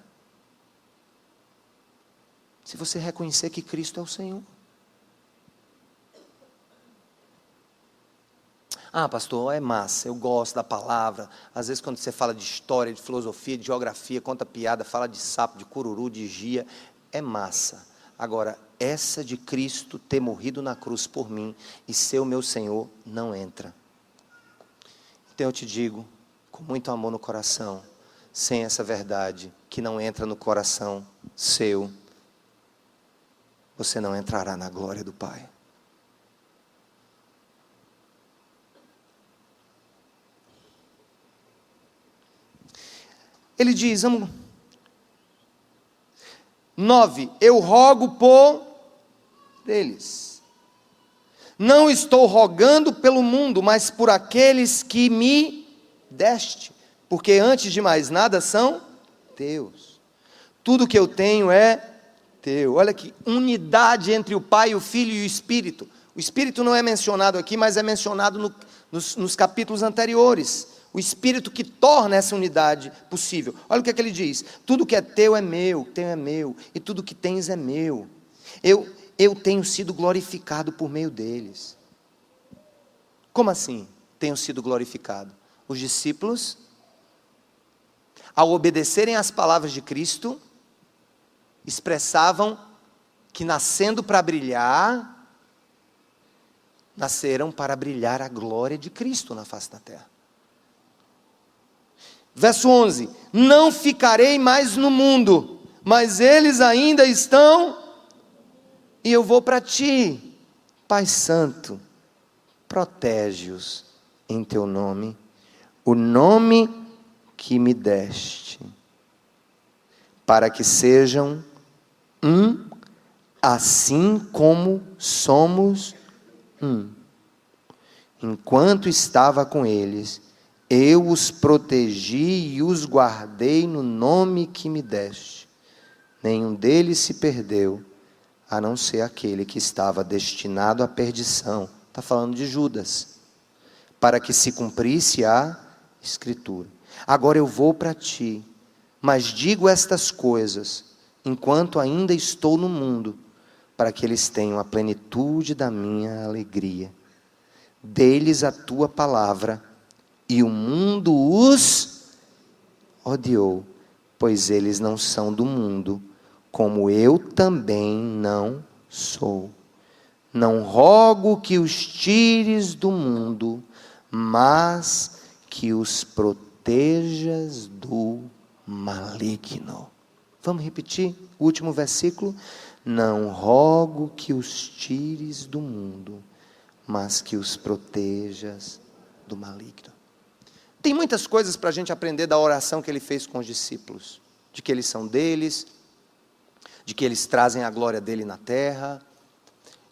se você reconhecer que Cristo é o Senhor. Ah, pastor, é massa, eu gosto da palavra. Às vezes quando você fala de história, de filosofia, de geografia, conta piada, fala de sapo, de cururu, de gia, é massa. Agora, essa de Cristo ter morrido na cruz por mim e ser o meu Senhor, não entra. Então eu te digo, com muito amor no coração, sem essa verdade que não entra no coração seu, você não entrará na glória do Pai. Ele diz, 9, eu rogo por eles. Não estou rogando pelo mundo, mas por aqueles que me deste, porque antes de mais nada são teus. Tudo que eu tenho é teu. Olha que unidade entre o Pai, o Filho e o Espírito. O Espírito não é mencionado aqui, mas é mencionado nos capítulos anteriores. O Espírito que torna essa unidade possível. Olha o que ele diz. Tudo que é teu é meu, e tudo que tens é meu. Eu tenho sido glorificado por meio deles. Como assim tenho sido glorificado? Os discípulos, ao obedecerem às palavras de Cristo, expressavam que nascendo para brilhar, nasceram para brilhar a glória de Cristo na face da terra. Verso 11, não ficarei mais no mundo, mas eles ainda estão, e eu vou para ti, Pai Santo, protege-os em teu nome, o nome que me deste, para que sejam um, assim como somos um. Enquanto estava com eles, eu os protegi e os guardei no nome que me deste. Nenhum deles se perdeu, a não ser aquele que estava destinado à perdição. Está falando de Judas. Para que se cumprisse a Escritura. Agora eu vou para ti, mas digo estas coisas, enquanto ainda estou no mundo, para que eles tenham a plenitude da minha alegria. Dê-lhes a tua palavra, e o mundo os odiou, pois eles não são do mundo, como eu também não sou. Não rogo que os tires do mundo, mas que os protejas do maligno. Vamos repetir o último versículo? Não rogo que os tires do mundo, mas que os protejas do maligno. Tem muitas coisas para a gente aprender da oração que ele fez com os discípulos. De que eles são deles, de que eles trazem a glória dele na terra,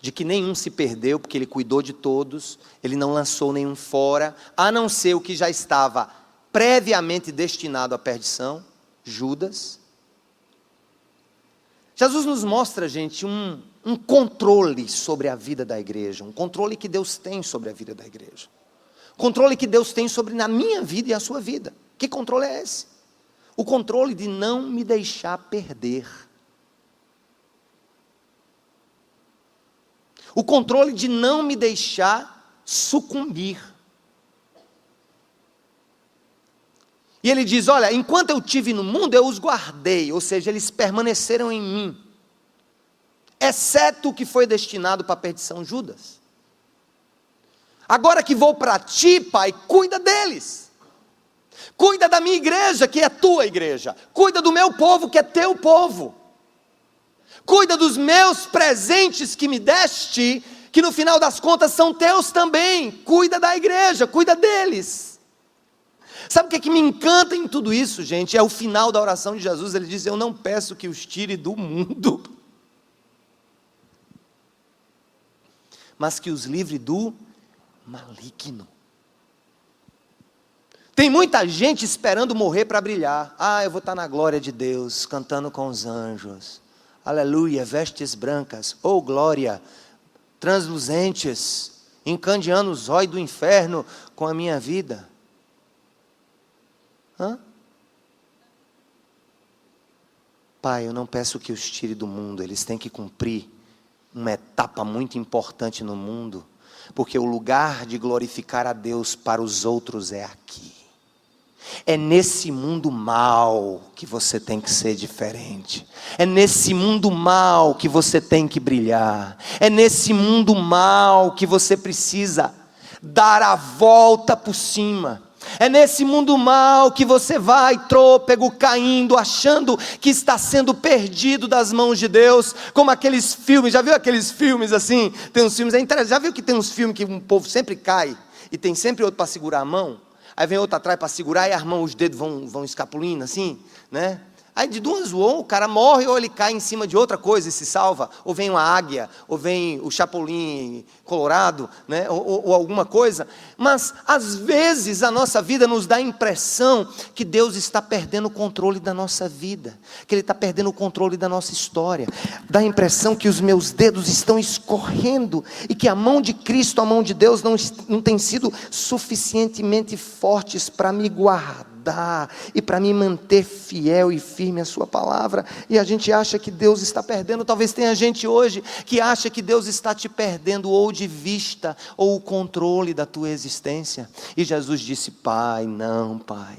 de que nenhum se perdeu, porque ele cuidou de todos, ele não lançou nenhum fora, a não ser o que já estava previamente destinado à perdição, Judas. Jesus nos mostra, gente, um controle sobre a vida da igreja, um controle que Deus tem sobre a vida da igreja. Controle que Deus tem sobre a minha vida e a sua vida. Que controle é esse? O controle de não me deixar perder. O controle de não me deixar sucumbir. E ele diz, olha, enquanto eu estive no mundo, eu os guardei, ou seja, eles permaneceram em mim. Exceto o que foi destinado para a perdição, Judas. Agora que vou para ti, Pai, cuida deles. Cuida da minha igreja, que é tua igreja. Cuida do meu povo, que é teu povo. Cuida dos meus presentes que me deste, que no final das contas são teus também. Cuida da igreja, cuida deles. Sabe o que me encanta em tudo isso, gente? É o final da oração de Jesus. Ele diz, eu não peço que os tire do mundo, mas que os livre do maligno. Tem muita gente esperando morrer para brilhar. Ah, eu vou estar na glória de Deus, cantando com os anjos. Aleluia, vestes brancas, oh glória, transluzentes, encandeando os olhos do inferno com a minha vida. Pai, eu não peço que os tire do mundo, eles têm que cumprir uma etapa muito importante no mundo, porque o lugar de glorificar a Deus para os outros é aqui. É nesse mundo mal que você tem que ser diferente. É nesse mundo mal que você tem que brilhar. É nesse mundo mal que você precisa dar a volta por cima. É nesse mundo mal que você vai trôpego, caindo, achando que está sendo perdido das mãos de Deus, como aqueles filmes. Já viu aqueles filmes assim? Tem uns filmes, já viu que tem uns filmes que um povo sempre cai e tem sempre outro para segurar a mão? Aí vem outro atrás para segurar e as mãos, os dedos vão escapulindo assim, né? Aí de duas ou o cara morre ou ele cai em cima de outra coisa e se salva. Ou vem uma águia, ou vem o chapolim colorado, né? ou alguma coisa. Mas às vezes a nossa vida nos dá a impressão que Deus está perdendo o controle da nossa vida. Que Ele está perdendo o controle da nossa história. Dá a impressão que os meus dedos estão escorrendo. E que a mão de Cristo, a mão de Deus não tem sido suficientemente fortes para me guardar e para me manter fiel e firme à sua palavra. E a gente acha que Deus está perdendo. Talvez tenha gente hoje que acha que Deus está te perdendo ou de vista, ou o controle da tua existência. E Jesus disse: Pai, não, Pai,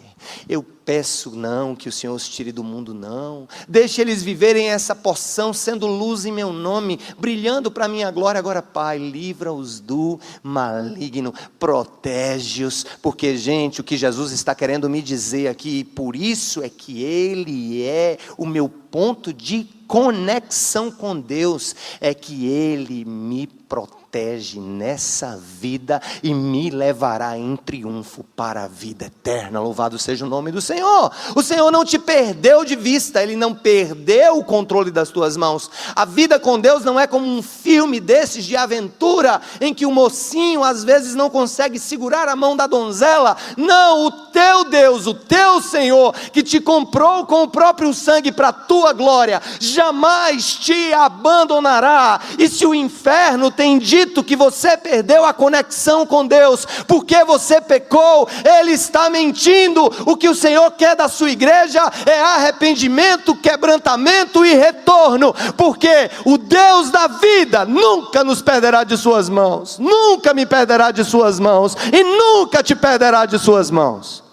eu peço não que o Senhor os tire do mundo, não. Deixe eles viverem essa porção, sendo luz em meu nome, brilhando para a minha glória. Agora, Pai, livra-os do maligno, protege-os, porque, gente, o que Jesus está querendo me dizer aqui, por isso é que Ele é o meu ponto de conexão com Deus, é que Ele me protege nessa vida e me levará em triunfo para a vida eterna. Louvado seja o nome do Senhor. O Senhor não te perdeu de vista, Ele não perdeu o controle das tuas mãos. A vida com Deus não é como um filme desses de aventura, em que o mocinho às vezes não consegue segurar a mão da donzela. Não, o teu Deus, o teu Senhor, que te comprou com o próprio sangue para a tua glória, jamais te abandonará. E se o inferno tem dito que você perdeu a conexão com Deus, porque você pecou, ele está mentindo. O que o Senhor quer da sua igreja é arrependimento, quebrantamento e retorno, porque o Deus da vida nunca nos perderá de suas mãos, nunca me perderá de suas mãos, e nunca te perderá de suas mãos.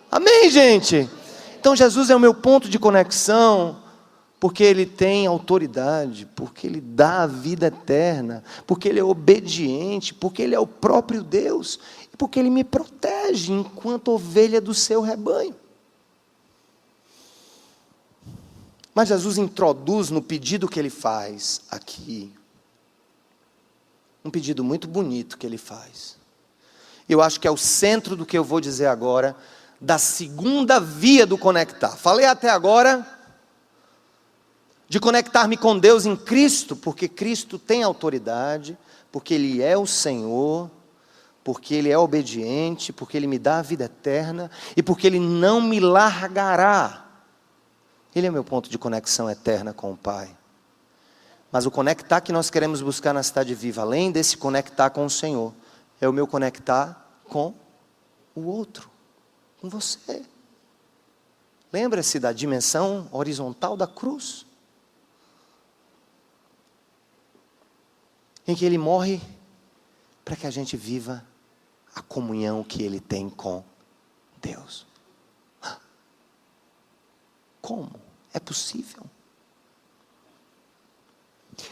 Amém, gente? Então Jesus é o meu ponto de conexão, porque Ele tem autoridade, porque Ele dá a vida eterna, porque Ele é obediente, porque Ele é o próprio Deus, e porque Ele me protege enquanto ovelha do seu rebanho. Mas Jesus introduz no pedido que Ele faz aqui, um pedido muito bonito que Ele faz. Eu acho que é o centro do que eu vou dizer agora, da segunda via do conectar. Falei até agora de conectar-me com Deus em Cristo, porque Cristo tem autoridade, porque Ele é o Senhor, porque Ele é obediente, porque Ele me dá a vida eterna, e porque Ele não me largará. Ele é meu ponto de conexão eterna com o Pai. Mas o conectar que nós queremos buscar na Cidade Viva, além desse conectar com o Senhor, é o meu conectar com o outro, com você. Lembra-se da dimensão horizontal da cruz, em que Ele morre para que a gente viva a comunhão que Ele tem com Deus. Como? É possível?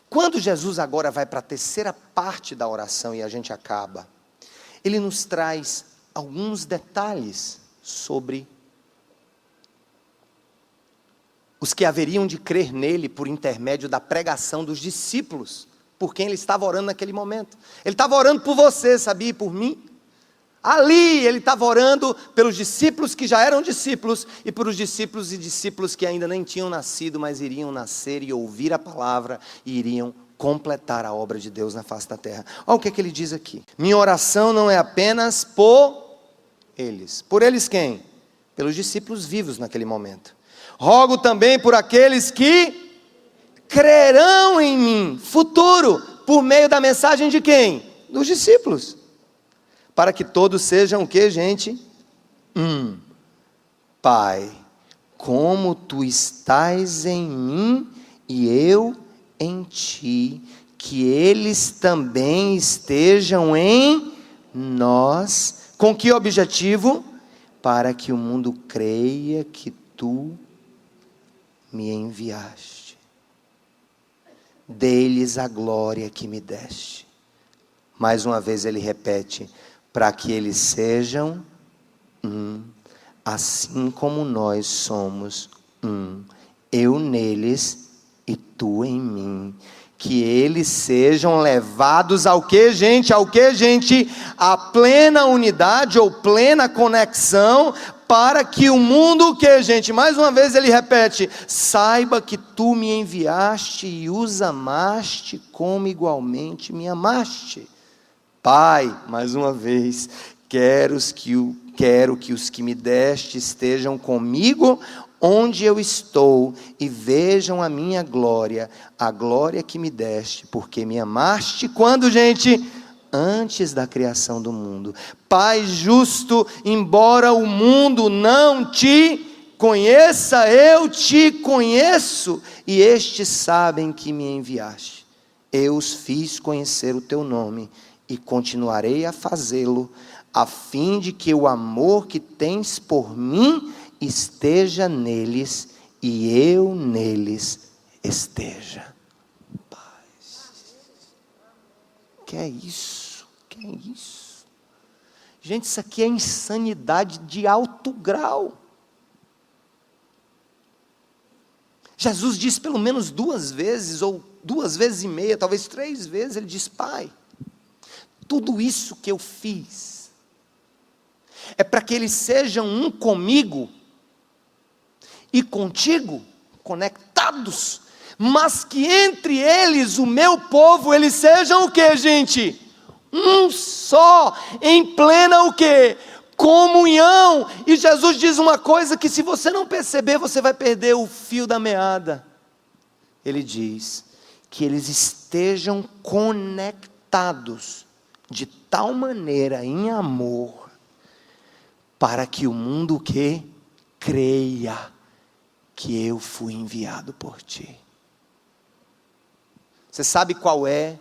Quando Jesus agora vai para a terceira parte da oração e a gente acaba, Ele nos traz alguns detalhes sobre os que haveriam de crer nele por intermédio da pregação dos discípulos, por quem Ele estava orando naquele momento. Ele estava orando por você, sabia? E por mim. Ali Ele estava orando pelos discípulos que já eram discípulos, e pelos discípulos e discípulos que ainda nem tinham nascido, mas iriam nascer e ouvir a palavra, e iriam completar a obra de Deus na face da terra. Olha o que Ele diz aqui: minha oração não é apenas por eles. Por eles quem? Pelos discípulos vivos naquele momento. Rogo também por aqueles que crerão em mim, futuro, por meio da mensagem de quem? Dos discípulos. Para que todos sejam o que, gente? Pai, como tu estás em mim e eu em ti, que eles também estejam em nós. Com que objetivo? Para que o mundo creia que tu me enviaste. Dê-lhes a glória que me deste. Mais uma vez ele repete, para que eles sejam assim como nós somos eu neles e tu em mim. Que eles sejam levados ao que, gente? Ao que, gente? A plena unidade ou plena conexão, para que o mundo, o que, gente? Mais uma vez ele repete, saiba que tu me enviaste e os amaste como igualmente me amaste. Pai, mais uma vez, quero que os que me deste estejam comigo onde eu estou e vejam a minha glória, a glória que me deste, porque me amaste quando, gente? Antes da criação do mundo. Pai justo, embora o mundo não te conheça, eu te conheço, e estes sabem que me enviaste. Eu os fiz conhecer o teu nome, e continuarei a fazê-lo, a fim de que o amor que tens por mim esteja neles e eu neles esteja. Paz. Que é isso? Que é isso? Gente, isso aqui é insanidade de alto grau. Jesus disse pelo menos 2 vezes, ou 2 vezes e meia, talvez 3 vezes, ele diz, Pai, tudo isso que eu fiz, é para que eles sejam um comigo, e contigo, conectados, mas que entre eles, o meu povo, eles sejam o que, gente? Um só, em plena o que? Comunhão. E Jesus diz uma coisa que se você não perceber, você vai perder o fio da meada. Ele diz que eles estejam conectados de tal maneira em amor, para que o mundo que creia que eu fui enviado por ti. Você sabe qual é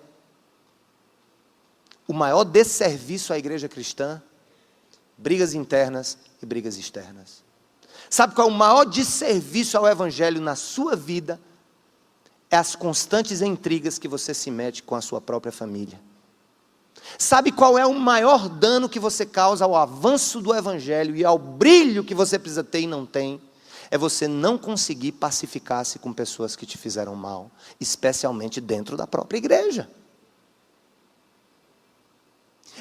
o maior desserviço à igreja cristã? Brigas internas e brigas externas. Sabe qual é o maior desserviço ao evangelho na sua vida? É as constantes intrigas que você se mete com a sua própria família. Sabe qual é o maior dano que você causa ao avanço do evangelho e ao brilho que você precisa ter e não tem? É você não conseguir pacificar-se com pessoas que te fizeram mal, especialmente dentro da própria igreja.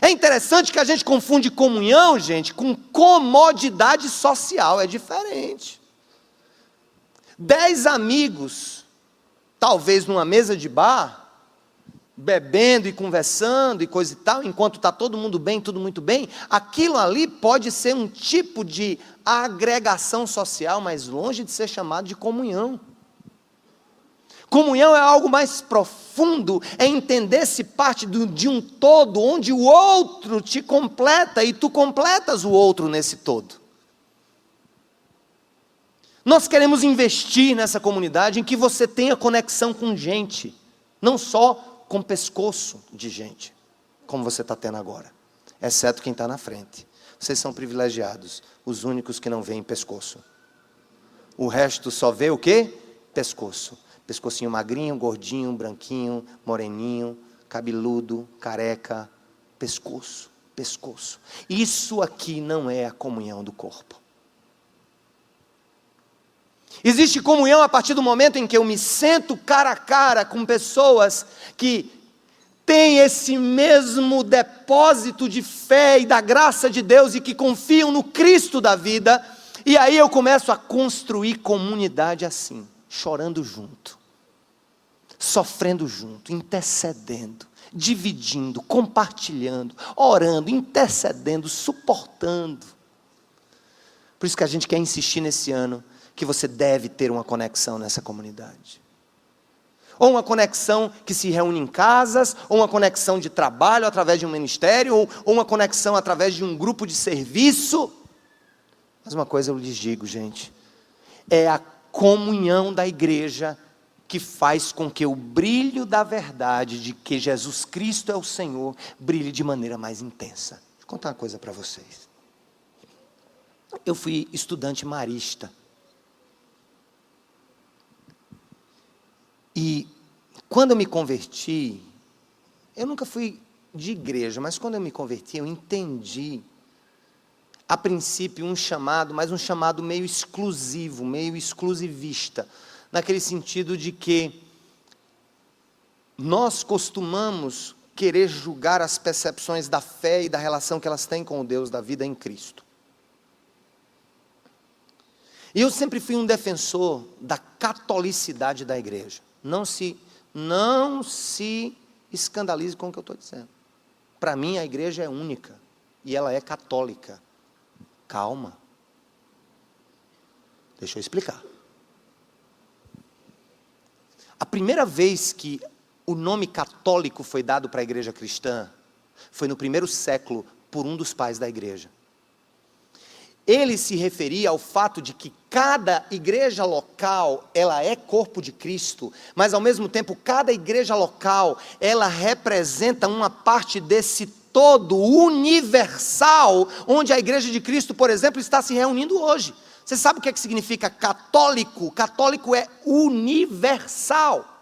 É interessante que a gente confunde comunhão, gente, com comodidade social, é diferente. 10 amigos, talvez numa mesa de bar, bebendo e conversando e coisa e tal, enquanto está todo mundo bem, tudo muito bem, aquilo ali pode ser um tipo de agregação social, mas longe de ser chamado de comunhão. Comunhão é algo mais profundo, é entender-se parte de um todo, onde o outro te completa e tu completas o outro nesse todo. Nós queremos investir nessa comunidade em que você tenha conexão com gente, não só com pescoço de gente, como você está tendo agora, exceto quem está na frente. Vocês são privilegiados, os únicos que não veem pescoço. O resto só vê o quê? Pescoço. Pescocinho magrinho, gordinho, branquinho, moreninho, cabeludo, careca. Pescoço, pescoço. Isso aqui não é a comunhão do corpo. Existe comunhão a partir do momento em que eu me sento cara a cara com pessoas que têm esse mesmo depósito de fé e da graça de Deus e que confiam no Cristo da vida, e aí eu começo a construir comunidade assim, chorando junto, sofrendo junto, intercedendo, dividindo, compartilhando, orando, intercedendo, suportando. Por isso que a gente quer insistir nesse ano que você deve ter uma conexão nessa comunidade. Ou uma conexão que se reúne em casas, ou uma conexão de trabalho através de um ministério, ou uma conexão através de um grupo de serviço. Mas uma coisa eu lhes digo, gente, é a comunhão da igreja que faz com que o brilho da verdade de que Jesus Cristo é o Senhor brilhe de maneira mais intensa. Vou contar uma coisa para vocês. Eu fui estudante marista. E quando eu me converti, eu nunca fui de igreja, mas quando eu me converti, eu entendi, a princípio, um chamado, mas um chamado meio exclusivo, meio exclusivista, naquele sentido de que nós costumamos querer julgar as percepções da fé e da relação que elas têm com o Deus da vida em Cristo. E eu sempre fui um defensor da catolicidade da igreja. Não se escandalize com o que eu estou dizendo. Para mim, a igreja é única e ela é católica. Calma. Deixa eu explicar. A primeira vez que o nome católico foi dado para a igreja cristã foi no primeiro século por um dos pais da igreja. Ele se referia ao fato de que cada igreja local, ela é corpo de Cristo, mas ao mesmo tempo, cada igreja local, ela representa uma parte desse todo universal, onde a igreja de Cristo, por exemplo, está se reunindo hoje. Você sabe o que significa católico? Católico é universal.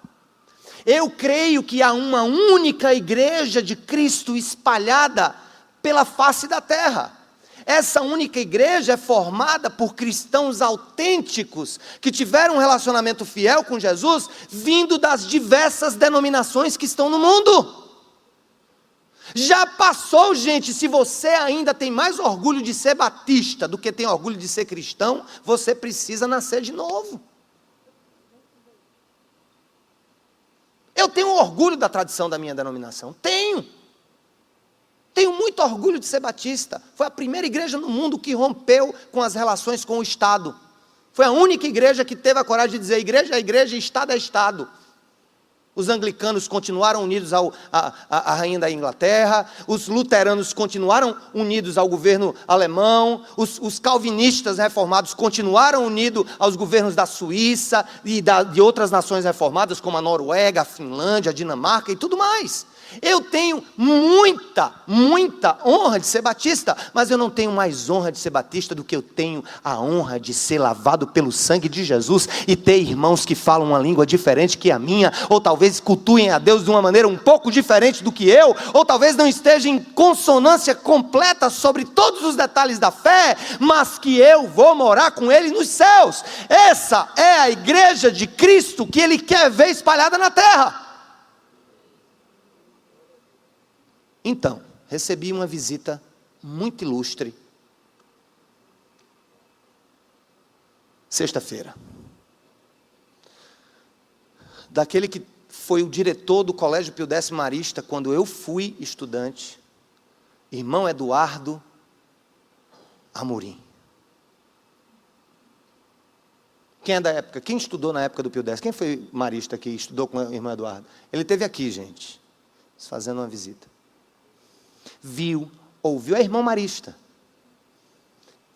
Eu creio que há uma única igreja de Cristo espalhada pela face da terra. Essa única igreja é formada por cristãos autênticos, que tiveram um relacionamento fiel com Jesus, vindo das diversas denominações que estão no mundo. Já passou, gente, se você ainda tem mais orgulho de ser batista do que tem orgulho de ser cristão, você precisa nascer de novo. Eu tenho orgulho da tradição da minha denominação, Tenho muito orgulho de ser batista. Foi a primeira igreja no mundo que rompeu com as relações com o Estado. Foi a única igreja que teve a coragem de dizer: igreja é igreja, Estado é Estado. Os anglicanos continuaram unidos à rainha da Inglaterra, os luteranos continuaram unidos ao governo alemão, os calvinistas reformados continuaram unidos aos governos da Suíça e de outras nações reformadas, como a Noruega, a Finlândia, a Dinamarca e tudo mais. Eu tenho muita honra de ser batista, mas eu não tenho mais honra de ser batista do que eu tenho a honra de ser lavado pelo sangue de Jesus e ter irmãos que falam uma língua diferente que a minha, ou talvez cultuem a Deus de uma maneira um pouco diferente do que eu, ou talvez não esteja em consonância completa sobre todos os detalhes da fé, mas que eu vou morar com Ele nos céus. Essa é a igreja de Cristo que Ele quer ver espalhada na terra. Então, recebi uma visita muito ilustre, sexta-feira, daquele que foi o diretor do Colégio Pio X Marista, quando eu fui estudante, irmão Eduardo Amorim. Quem é da época? Quem estudou na época do Pio X? Quem foi marista que estudou com o irmão Eduardo? Ele esteve aqui, gente, fazendo uma visita. Viu, ouviu, é irmão marista,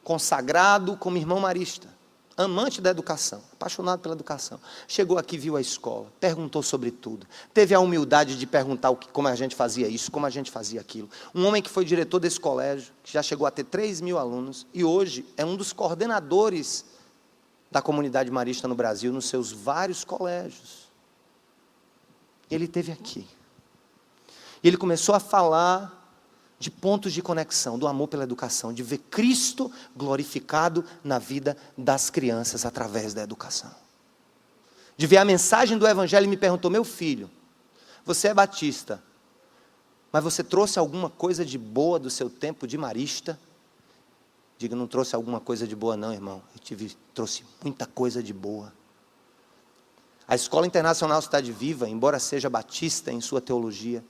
consagrado como irmão marista, amante da educação, apaixonado pela educação. Chegou aqui, viu a escola, perguntou sobre tudo, teve a humildade de perguntar como a gente fazia isso, como a gente fazia aquilo. Um homem que foi diretor desse colégio, que já chegou a ter 3.000 alunos, e hoje é um dos coordenadores da comunidade marista no Brasil, nos seus vários colégios. Ele esteve aqui, e ele começou a falar de pontos de conexão, do amor pela educação, de ver Cristo glorificado na vida das crianças através da educação. De ver a mensagem do Evangelho. E me perguntou: meu filho, você é batista, mas você trouxe alguma coisa de boa do seu tempo de marista? Diga: não trouxe alguma coisa de boa não, irmão, trouxe muita coisa de boa. A Escola Internacional Cidade Viva, embora seja batista em sua teologia,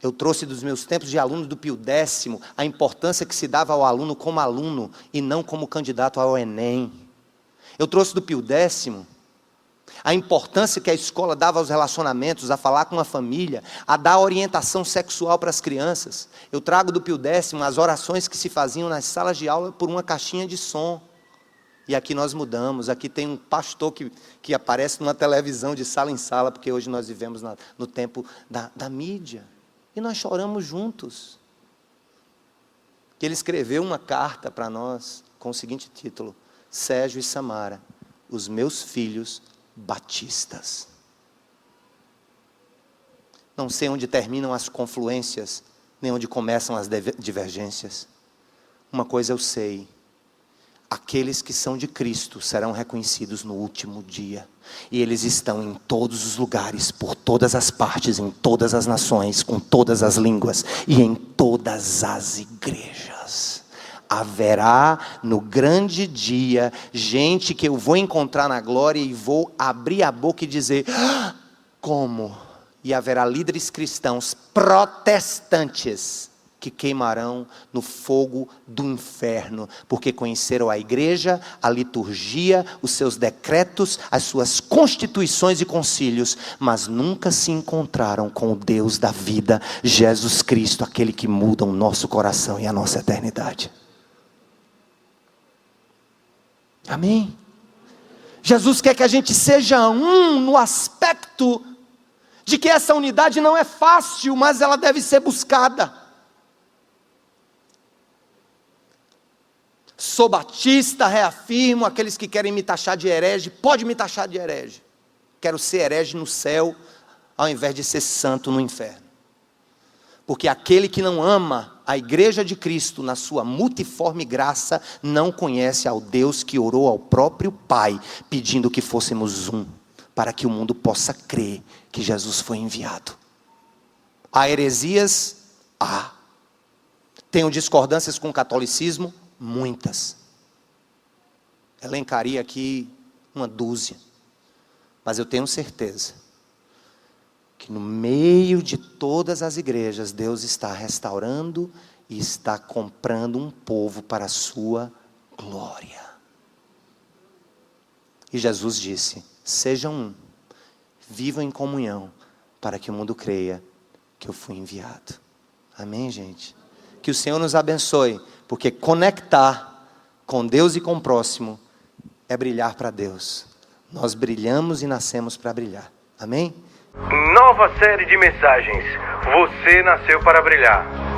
eu trouxe dos meus tempos de aluno do Pio X a importância que se dava ao aluno como aluno e não como candidato ao Enem. Eu trouxe do Pio X a a importância que a escola dava aos relacionamentos, a falar com a família, a dar orientação sexual para as crianças. Eu trago do Pio X as orações que se faziam nas salas de aula por uma caixinha de som. E aqui nós mudamos, aqui tem um pastor que aparece numa televisão de sala em sala, porque hoje nós vivemos no tempo da mídia. E nós choramos juntos. Que ele escreveu uma carta para nós, com o seguinte título: Sérgio e Samara, os meus filhos batistas. Não sei onde terminam as confluências, nem onde começam as divergências. Uma coisa eu sei: aqueles que são de Cristo serão reconhecidos no último dia. E eles estão em todos os lugares, por todas as partes, em todas as nações, com todas as línguas e em todas as igrejas. Haverá no grande dia gente que eu vou encontrar na glória e vou abrir a boca e dizer: ah, como? E haverá líderes cristãos protestantes que queimarão no fogo do inferno, porque conheceram a igreja, a liturgia, os seus decretos, as suas constituições e concílios, mas nunca se encontraram com o Deus da vida, Jesus Cristo, aquele que muda o nosso coração e a nossa eternidade. Amém? Jesus quer que a gente seja um no aspecto de que essa unidade não é fácil, mas ela deve ser buscada. Sou batista, reafirmo, aqueles que querem me taxar de herege, pode me taxar de herege. Quero ser herege no céu, ao invés de ser santo no inferno. Porque aquele que não ama a igreja de Cristo na sua multiforme graça, não conhece ao Deus que orou ao próprio Pai, pedindo que fôssemos um, para que o mundo possa crer que Jesus foi enviado. Há heresias? Há. Tenho discordâncias com o catolicismo? Muitas. Elencaria aqui uma dúzia. Mas eu tenho certeza que no meio de todas as igrejas, Deus está restaurando e está comprando um povo para a sua glória. E Jesus disse: sejam um, vivam em comunhão, para que o mundo creia que eu fui enviado. Amém, gente? Que o Senhor nos abençoe, porque conectar com Deus e com o próximo é brilhar para Deus. Nós brilhamos e nascemos para brilhar. Amém? Nova série de mensagens. Você nasceu para brilhar.